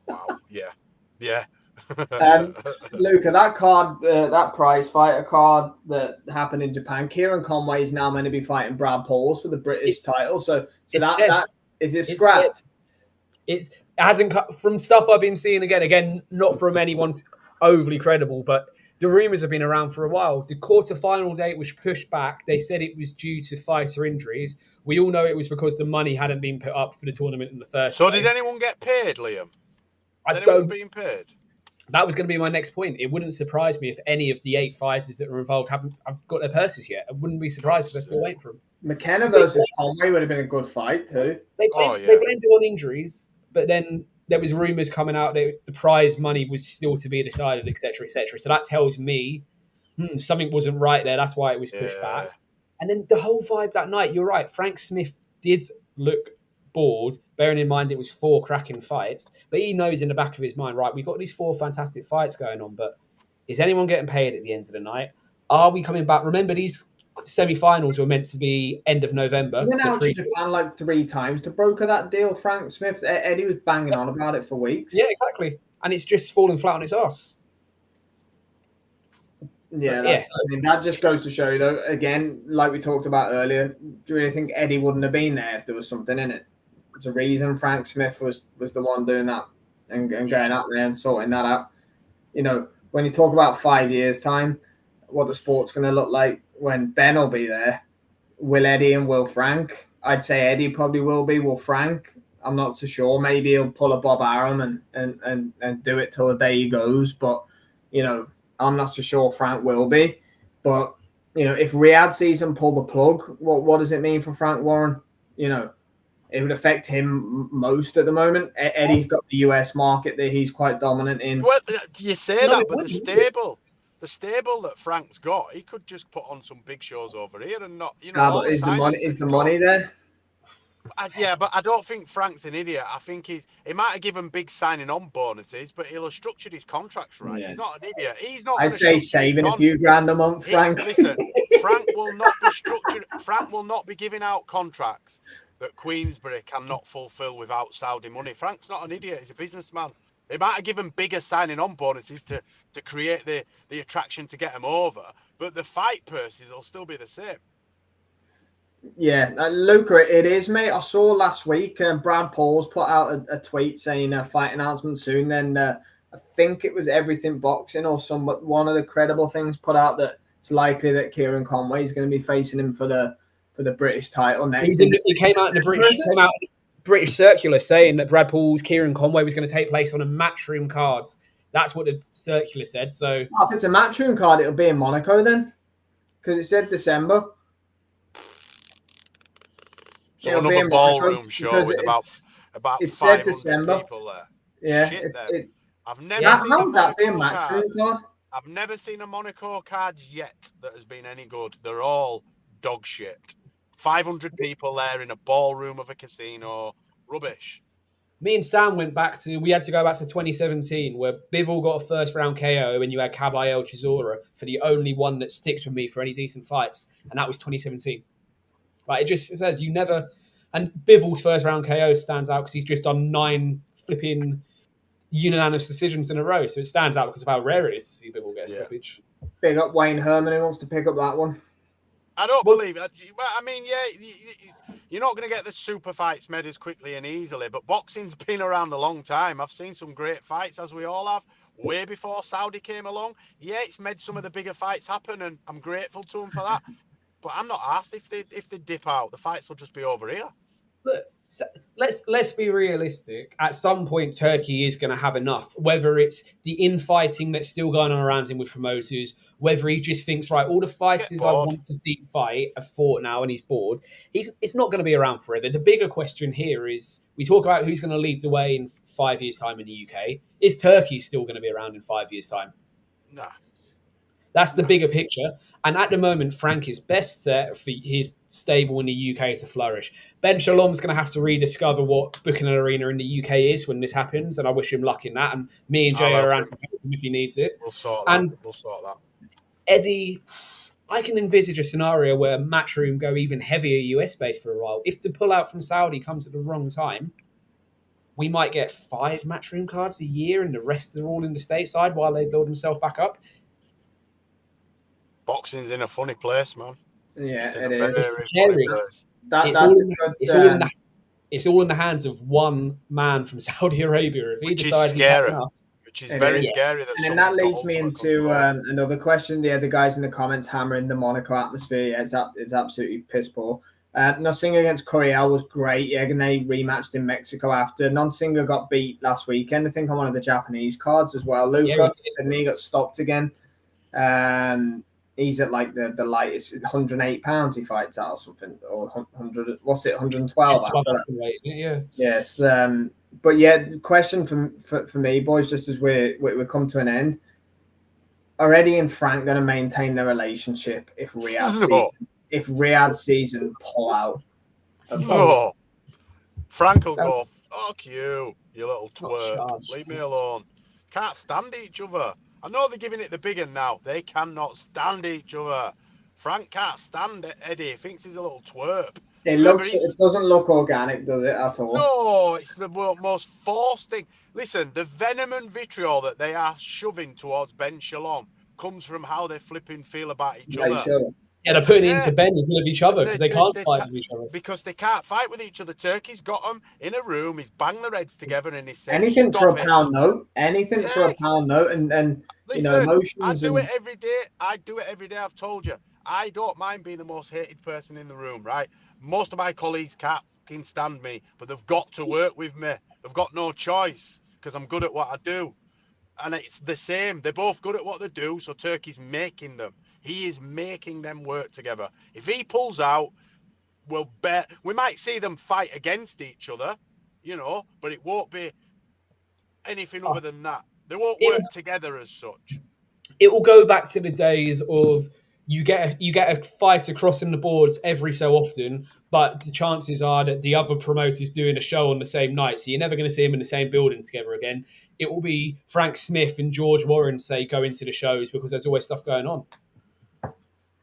Wow. Yeah. Yeah. Luca, that card, that prize fighter card that happened in Japan, Kieran Conway is now meant to be fighting Brad Pauls for the British title. So that is it scrapped? It hasn't cut from stuff I've been seeing again, not from anyone's overly credible, but the rumours have been around for a while. The quarter-final date was pushed back. They said it was due to fighter injuries. We all know it was because the money hadn't been put up for the tournament in the first place. So did anyone get paid, Liam? Is anyone being paid? That was going to be my next point. It wouldn't surprise me if any of the 8 fighters that are involved haven't got their purses yet. I wouldn't be surprised if they're still waiting for them. McKenna versus Conway would have been a good fight too. They blamed it on injuries, but then there was rumours coming out that the prize money was still to be decided, etc., etc. So that tells me something wasn't right there. That's why it was pushed back. And then the whole vibe that night, you're right. Frank Smith did look bored, bearing in mind it was 4 cracking fights. But he knows in the back of his mind, right, we've got these 4 fantastic fights going on, but is anyone getting paid at the end of the night? Are we coming back? Remember, these semi-finals were meant to be end of November. He went out to Japan like 3 times to broker that deal, Frank Smith. Eddie was banging on about it for weeks. Yeah, exactly. And it's just falling flat on its ass. Yeah, I mean, that just goes to show you, though, again, like we talked about earlier, do you really think Eddie wouldn't have been there if there was something in it? There's a reason Frank Smith was the one doing that and going out there and sorting that out. You know, when you talk about 5 years' time, what the sport's going to look like when Ben will be there, will Eddie and will Frank? I'd say Eddie probably will be. Will Frank? I'm not so sure. Maybe he'll pull a Bob Arum and do it till the day he goes. But, you know, I'm not so sure Frank will be. But, you know, if Riyadh sees him pull the plug, what does it mean for Frank Warren? You know, it would affect him most at the moment. Eddie's got the US market that he's quite dominant in. Well, you say that, but the stable that Frank's got, he could just put on some big shows over here and not, you know. But is the money there? But I don't think Frank's an idiot. I think he might have given big signing on bonuses, but he'll have structured his contracts right. Yeah. He's not an idiot. He's not. I'd say saving a few grand a month, Frank. Listen, Frank will not be structured. Frank will not be giving out contracts that Queensberry cannot fulfill without Saudi money. Frank's not an idiot. He's a businessman. They might have given bigger signing on bonuses to create the attraction to get him over, but the fight purses will still be the same. Yeah, Luca, it is, mate. I saw last week Brad Pauls put out a tweet saying a fight announcement soon. Then I think it was Everything Boxing or one of the credible things put out that it's likely that Kieran Conway is going to be facing him for the British title next. He came out in the British circular saying that Brad Pauls, Kieran Conway was going to take place on a matchroom cards. That's what the circular said. So if it's a matchroom card, it'll be in Monaco then, because it said December. So another ballroom show with about 500 December. People there. Yeah, I've never seen how's that be a matchroom card? I've never seen a Monaco card yet that has been any good. They're all dog shit. 500 people there in a ballroom of a casino. Rubbish. Me and Sam we had to go back to 2017 where Bivol got a first round KO and you had Caballero Chisora for the only one that sticks with me for any decent fights. And that was 2017. Like, it just says you never... And Bivol's first round KO stands out because he's just done 9 flipping unanimous decisions in a row. So it stands out because of how rare it is to see Bivol get a stoppage. Big up Wayne Herman who wants to pick up that one. I don't believe it. I mean, you're not going to get the super fights made as quickly and easily, but boxing's been around a long time. I've seen some great fights, as we all have, way before Saudi came along. Yeah, it's made some of the bigger fights happen, and I'm grateful to them for that. But I'm not asked if they dip out. The fights will just be over here. Look, so let's be realistic. At some point, Turkey is going to have enough. Whether it's the infighting that's still going on around him with promoters, whether he just thinks, right, all the fighters I want to see fight have fought now and he's bored. It's not going to be around forever. The bigger question here is, we talk about who's going to lead the way in 5 years' time in the UK. Is Turkey still going to be around in 5 years' time? Nah. That's the bigger picture. And at the moment, Frank is best set for his stable in the UK to flourish. Ben Shalom's going to have to rediscover what booking an arena in the UK is when this happens, and I wish him luck in that. And me and Jay are around to help him if he needs it. We'll sort that. Eddie, I can envisage a scenario where Matchroom go even heavier US-based for a while. If the pullout from Saudi comes at the wrong time, we might get 5 Matchroom cards a year, and the rest are all in the stateside while they build themselves back up. Boxing's in a funny place, man. Yeah, It's in it a is. very funny place. It's all in the hands of one man from Saudi Arabia. If he Which decides is scary. he's had enough, which is very scary. And that leads me into another question. The other guys in the comments hammering the Monaco atmosphere. Yeah, it's absolutely piss poor. Nonsinger against Coriel was great. Yeah, and they rematched in Mexico after. Nonsinger got beat last weekend, I think, on one of the Japanese cards as well. Luca, and he got stopped again. He's at like the lightest, 108 pounds he fights at or something, or 100. What's it? 112. Yeah. Yes. But yeah, question for me, boys, just as we come to an end. Are Eddie and Frank going to maintain their relationship if Riyadh season pull out? No. Frank will go, fuck you little twerp. Leave me alone. Can't stand each other. I know they're giving it the big one now. They cannot stand each other. Frank can't stand Eddie. He thinks he's a little twerp. It doesn't look organic, does it, at all? No, it's the most forced thing. Listen, the venom and vitriol that they are shoving towards Ben Shalom comes from how they flipping feel about each other. Yeah, they're putting it into Ben instead of each other because they can't fight with each other. Because they can't fight with each other. Turkey's got them in a room. He's banged their heads together and he's saying, anything for a pound note. Anything for a pound note. And listen, you know, emotions. I do it every day. I've told you. I don't mind being the most hated person in the room, right? Most of my colleagues can't fucking stand me, but they've got to work with me. They've got no choice because I'm good at what I do. And it's the same. They're both good at what they do, so Turkey's making them. He is making them work together. If he pulls out, we might see them fight against each other, but it won't be anything other than that. They won't work together as such. It will go back to the days of you get a fighter crossing the boards every so often, but the chances are that the other promoter's doing a show on the same night, so you're never going to see them in the same building together again. It will be Frank Smith and George Warren, say, go into the shows because there's always stuff going on.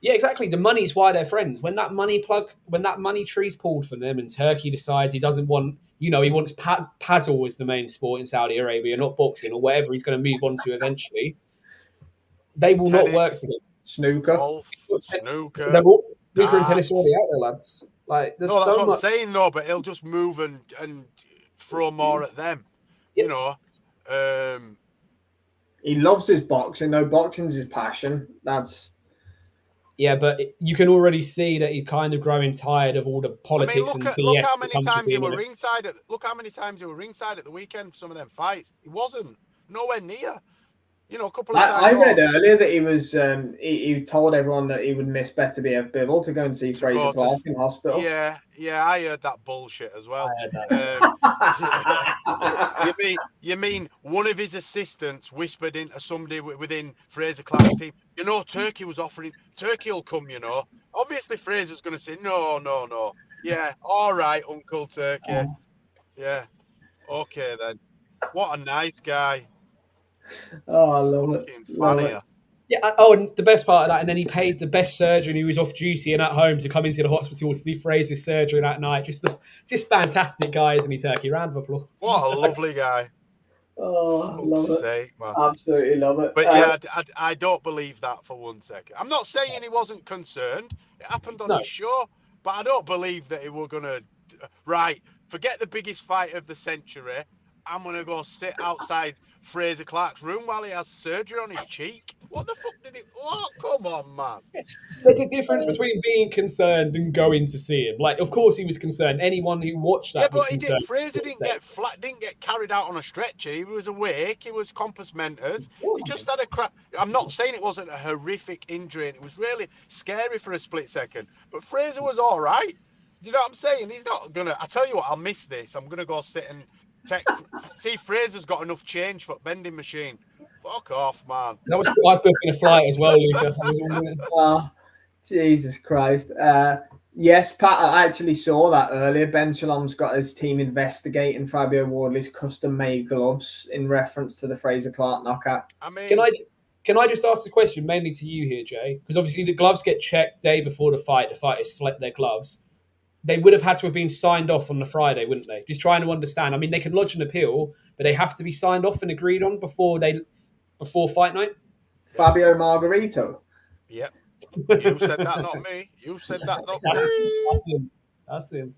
Yeah, exactly. The money's why they're friends. When that money tree's pulled for them and Turkey decides he doesn't want, he wants paddle as the main sport in Saudi Arabia, not boxing or whatever he's going to move on to eventually, they will not work together. Snooker. Golf, snooker. Snooker and tennis already out there, lads. Like, there's that's so what I'm saying, though, but he'll just move and throw more at them. Yep. He loves his boxing. No, boxing's his passion. Yeah, but you can already see that he's kind of growing tired of all the politics and BS. Look how many times he were ringside at the weekend for some of them fights. He wasn't nowhere near. A couple of times. I read earlier that he was. He told everyone that he would miss Beterbiev Bivol to go and see Fraser Clark in hospital. Yeah, I heard that bullshit as well. I heard that. You mean one of his assistants whispered into somebody within Fraser Clark's team? Turkey was offering. Turkey will come. Obviously Fraser's going to say no. Yeah, all right, Uncle Turkey. Yeah, okay then. What a nice guy. Oh, I love it. Funny. Yeah. Oh, and the best part of that, and then he paid the best surgeon who was off duty and at home to come into the hospital to see Fraser's surgery that night. Just fantastic guy, isn't he, Turkey? Round of applause. What a lovely guy. Oh, I love it. Man. Absolutely love it. But yeah, I don't believe that for 1 second. I'm not saying he wasn't concerned. It happened on his show, but I don't believe that he were going to. Right, forget the biggest fight of the century. I'm going to go sit outside Fraser Clark's room while he has surgery on his cheek. What the fuck did it... What? Come on, man. There's a difference between being concerned and going to see him. Like, of course he was concerned. Anyone who watched that was concerned. Fraser didn't get carried out on a stretcher. He was awake. He was compass mentors. He just had a crap... I'm not saying it wasn't a horrific injury, and it was really scary for a split second. But Fraser was all right. Do you know what I'm saying? He's not going to... I tell you what, I'll miss this. I'm going to go sit and... see, Fraser's got enough change for vending machine. Fuck off, man. That was I was booking a flight as well, Luca. Oh, Jesus Christ. Yes, Pat, I actually saw that earlier. Ben Shalom's got his team investigating Fabio Wardley's custom-made gloves in reference to the Fraser Clark knockout. I mean, can I just ask the question mainly to you here, Jay? Because obviously the gloves get checked day before the fight. The fighters select their gloves. they would have had to have been signed off on the Friday, wouldn't they? Just trying to understand. I mean, they can lodge an appeal, but they have to be signed off and agreed on before fight night. Fabio Margarito. Yep. You said that, not me. You said that, not me. That's him.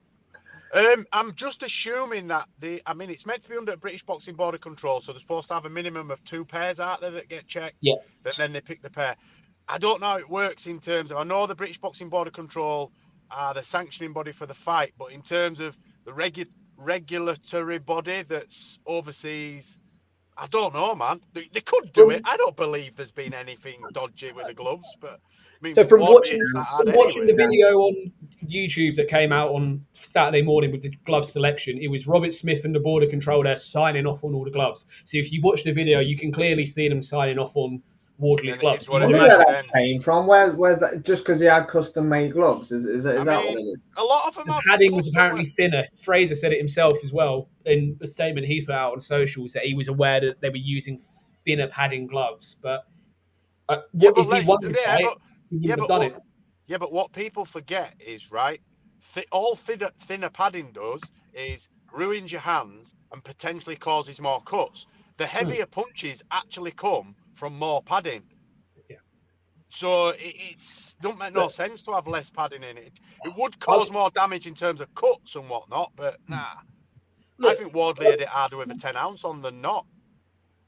I'm just assuming that it's meant to be under British Boxing Board of Control, so they're supposed to have a minimum of 2 pairs out there that get checked. Yeah. Then they pick the pair. I don't know how it works in terms of, I know the British Boxing Board of Control are the sanctioning body for the fight, but in terms of the regulatory body that's overseas, I don't know, man. They could do it. I don't believe there's been anything dodgy with the gloves, but I mean, so from watching the video on YouTube that came out on Saturday morning with the glove selection, it was Robert Smith and the Board of Control there signing off on all the gloves. So if you watch the video, you can clearly see them signing off on Wardley's gloves. Where that came from? Where's that? Just because he had custom-made gloves? Is that what it is? A lot of them. The padding was apparently thinner. Fraser said it himself as well in the statement he put out on socials that he was aware that they were using thinner padding gloves. But if he won the fight, he would have done it. Yeah, but what people forget is, right, all thinner padding does is ruins your hands and potentially causes more cuts. The heavier punches actually come from more padding. Yeah. So it's don't make no sense to have less padding in it. It would cause more damage in terms of cuts and whatnot, but nah. Look, I think Wardley had it harder with a 10-ounce on than not.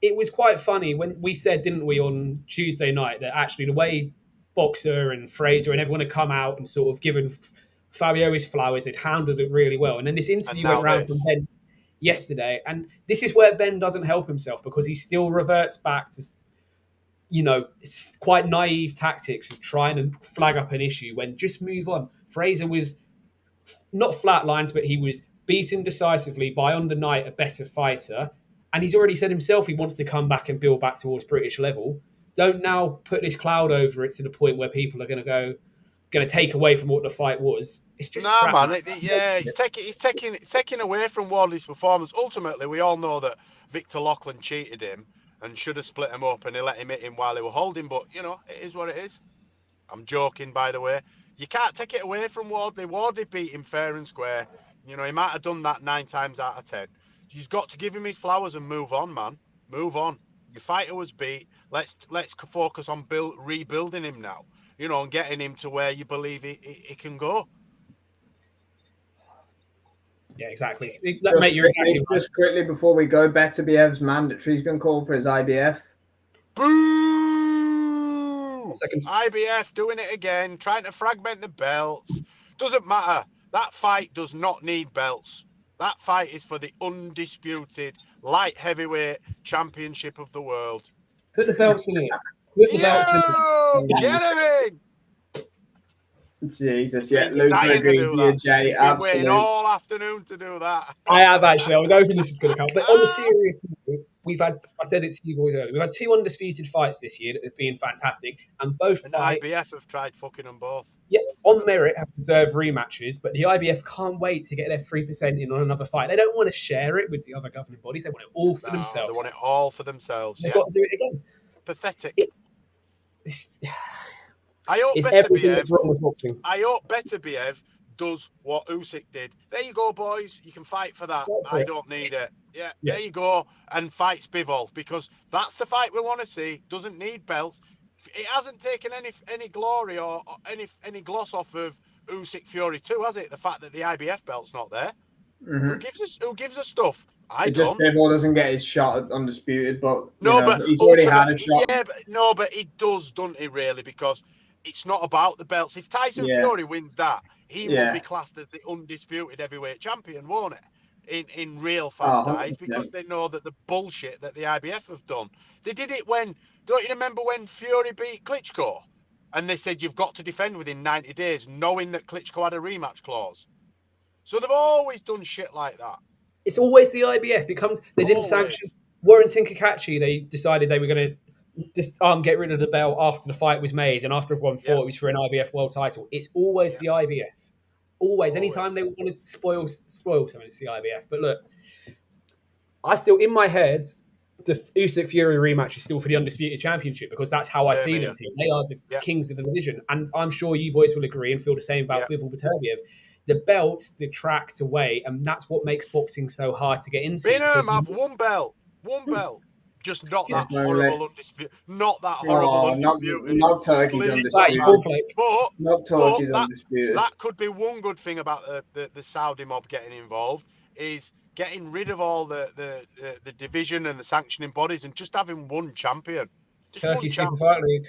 It was quite funny when we said, didn't we, on Tuesday night, that actually the way Boxer and Fraser and everyone had come out and sort of given Fabio his flowers, they'd handled it really well. And then this interview went around from Ben yesterday, and this is where Ben doesn't help himself because he still reverts back to, it's quite naive tactics of trying to flag up an issue when just move on. Fraser was not flatlines, but he was beaten decisively by on the night a better fighter, and he's already said himself he wants to come back and build back towards British level. Don't now put this cloud over it to the point where people are going to take away from what the fight was. It's just crap. Man. He's taking away from Wardley's performance. Ultimately, we all know that Victor Loughlin cheated him and should have split him up, and he let him hit him while he was holding. But it is what it is. I'm joking, by the way. You can't take it away from Wardley. Wardley beat him fair and square. He might have done that 9 times out of 10. You've got to give him his flowers and move on, man. Move on. Your fighter was beat. Let's focus on rebuilding him now. And getting him to where you believe he can go. Yeah, exactly. Just quickly before we go, Beterbiev's mandatory's been called for his IBF. Boo! IBF doing it again, trying to fragment the belts. Doesn't matter. That fight does not need belts. That fight is for the undisputed light heavyweight championship of the world. Put the belts in it. Get him in! Jesus, yeah. Luke agrees with you, Jay. He's been waiting all afternoon to do that. I have actually. I was hoping this was going to come. But on the serious note, I said it to you boys earlier, we've had 2 undisputed fights this year that have been fantastic. And both fights... IBF have tried fucking them both. Yeah, on merit have deserved rematches, but the IBF can't wait to get their 3% in on another fight. They don't want to share it with the other governing bodies. They want it all for themselves. They want it all for themselves. They've got to do it again. Pathetic. I hope everything that's wrong with boxing. I hope Beterbiev does what Usyk did. There you go, boys. You can fight for that. I don't need it. Yeah, there you go. And fight Spivol, because that's the fight we want to see. Doesn't need belts. It hasn't taken any glory or any gloss off of Usyk Fury 2, has it? The fact that the IBF belt's not there. Mm-hmm. Who gives us stuff? I don't. Spivol doesn't get his shot at undisputed, but but he's already had a shot. Yeah, but he does, doesn't he? Really, because it's not about the belts. If Tyson Fury wins that, he will be classed as the undisputed heavyweight champion, won't it? In real fan eyes, because they know that the bullshit that the IBF have done. They did it when, don't you remember when Fury beat Klitschko? And they said you've got to defend within 90 days, knowing that Klitschko had a rematch clause. So they've always done shit like that. It's always the IBF. They didn't sanction Warrington Kakachi. They decided they were going to just get rid of the belt after the fight was made, and after everyone thought it was for an IBF world title. It's always the IBF. Always. Anytime they wanted to spoil something, it's the IBF. But look, I still, in my head, the Usyk Fury rematch is still for the undisputed championship, because that's how I see them. They are the kings of the division, and I'm sure you boys will agree and feel the same about Bivol Beterbiev. The belts detract away, and that's what makes boxing so hard to get into. Bingham have one belt. Just not that horrible undisputed. Not that horrible undisputed. Not Turkey's undisputed. Not Turkey's undisputed. That could be one good thing about the Saudi mob getting involved, is getting rid of all the division and the sanctioning bodies and just having one champion. Turkey Super Fight League.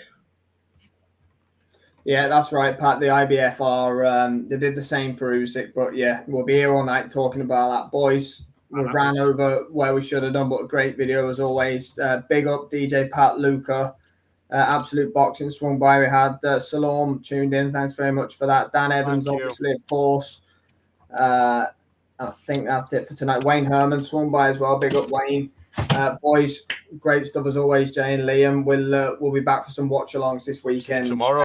Yeah, that's right, Pat. The IBF are they did the same for Usyk, but yeah, we'll be here all night talking about that, boys. We ran over where we should have done, but a great video as always. Big up DJ Pat, Luca, Absolute Boxing swung by. We had Shalom tuned in. Thanks very much for that. Dan Evans, obviously, of course. I think that's it for tonight. Wayne Herman swung by as well. Big up, Wayne. Boys, great stuff as always, Jay and Liam. We'll be back for some watch-alongs this weekend. Tomorrow.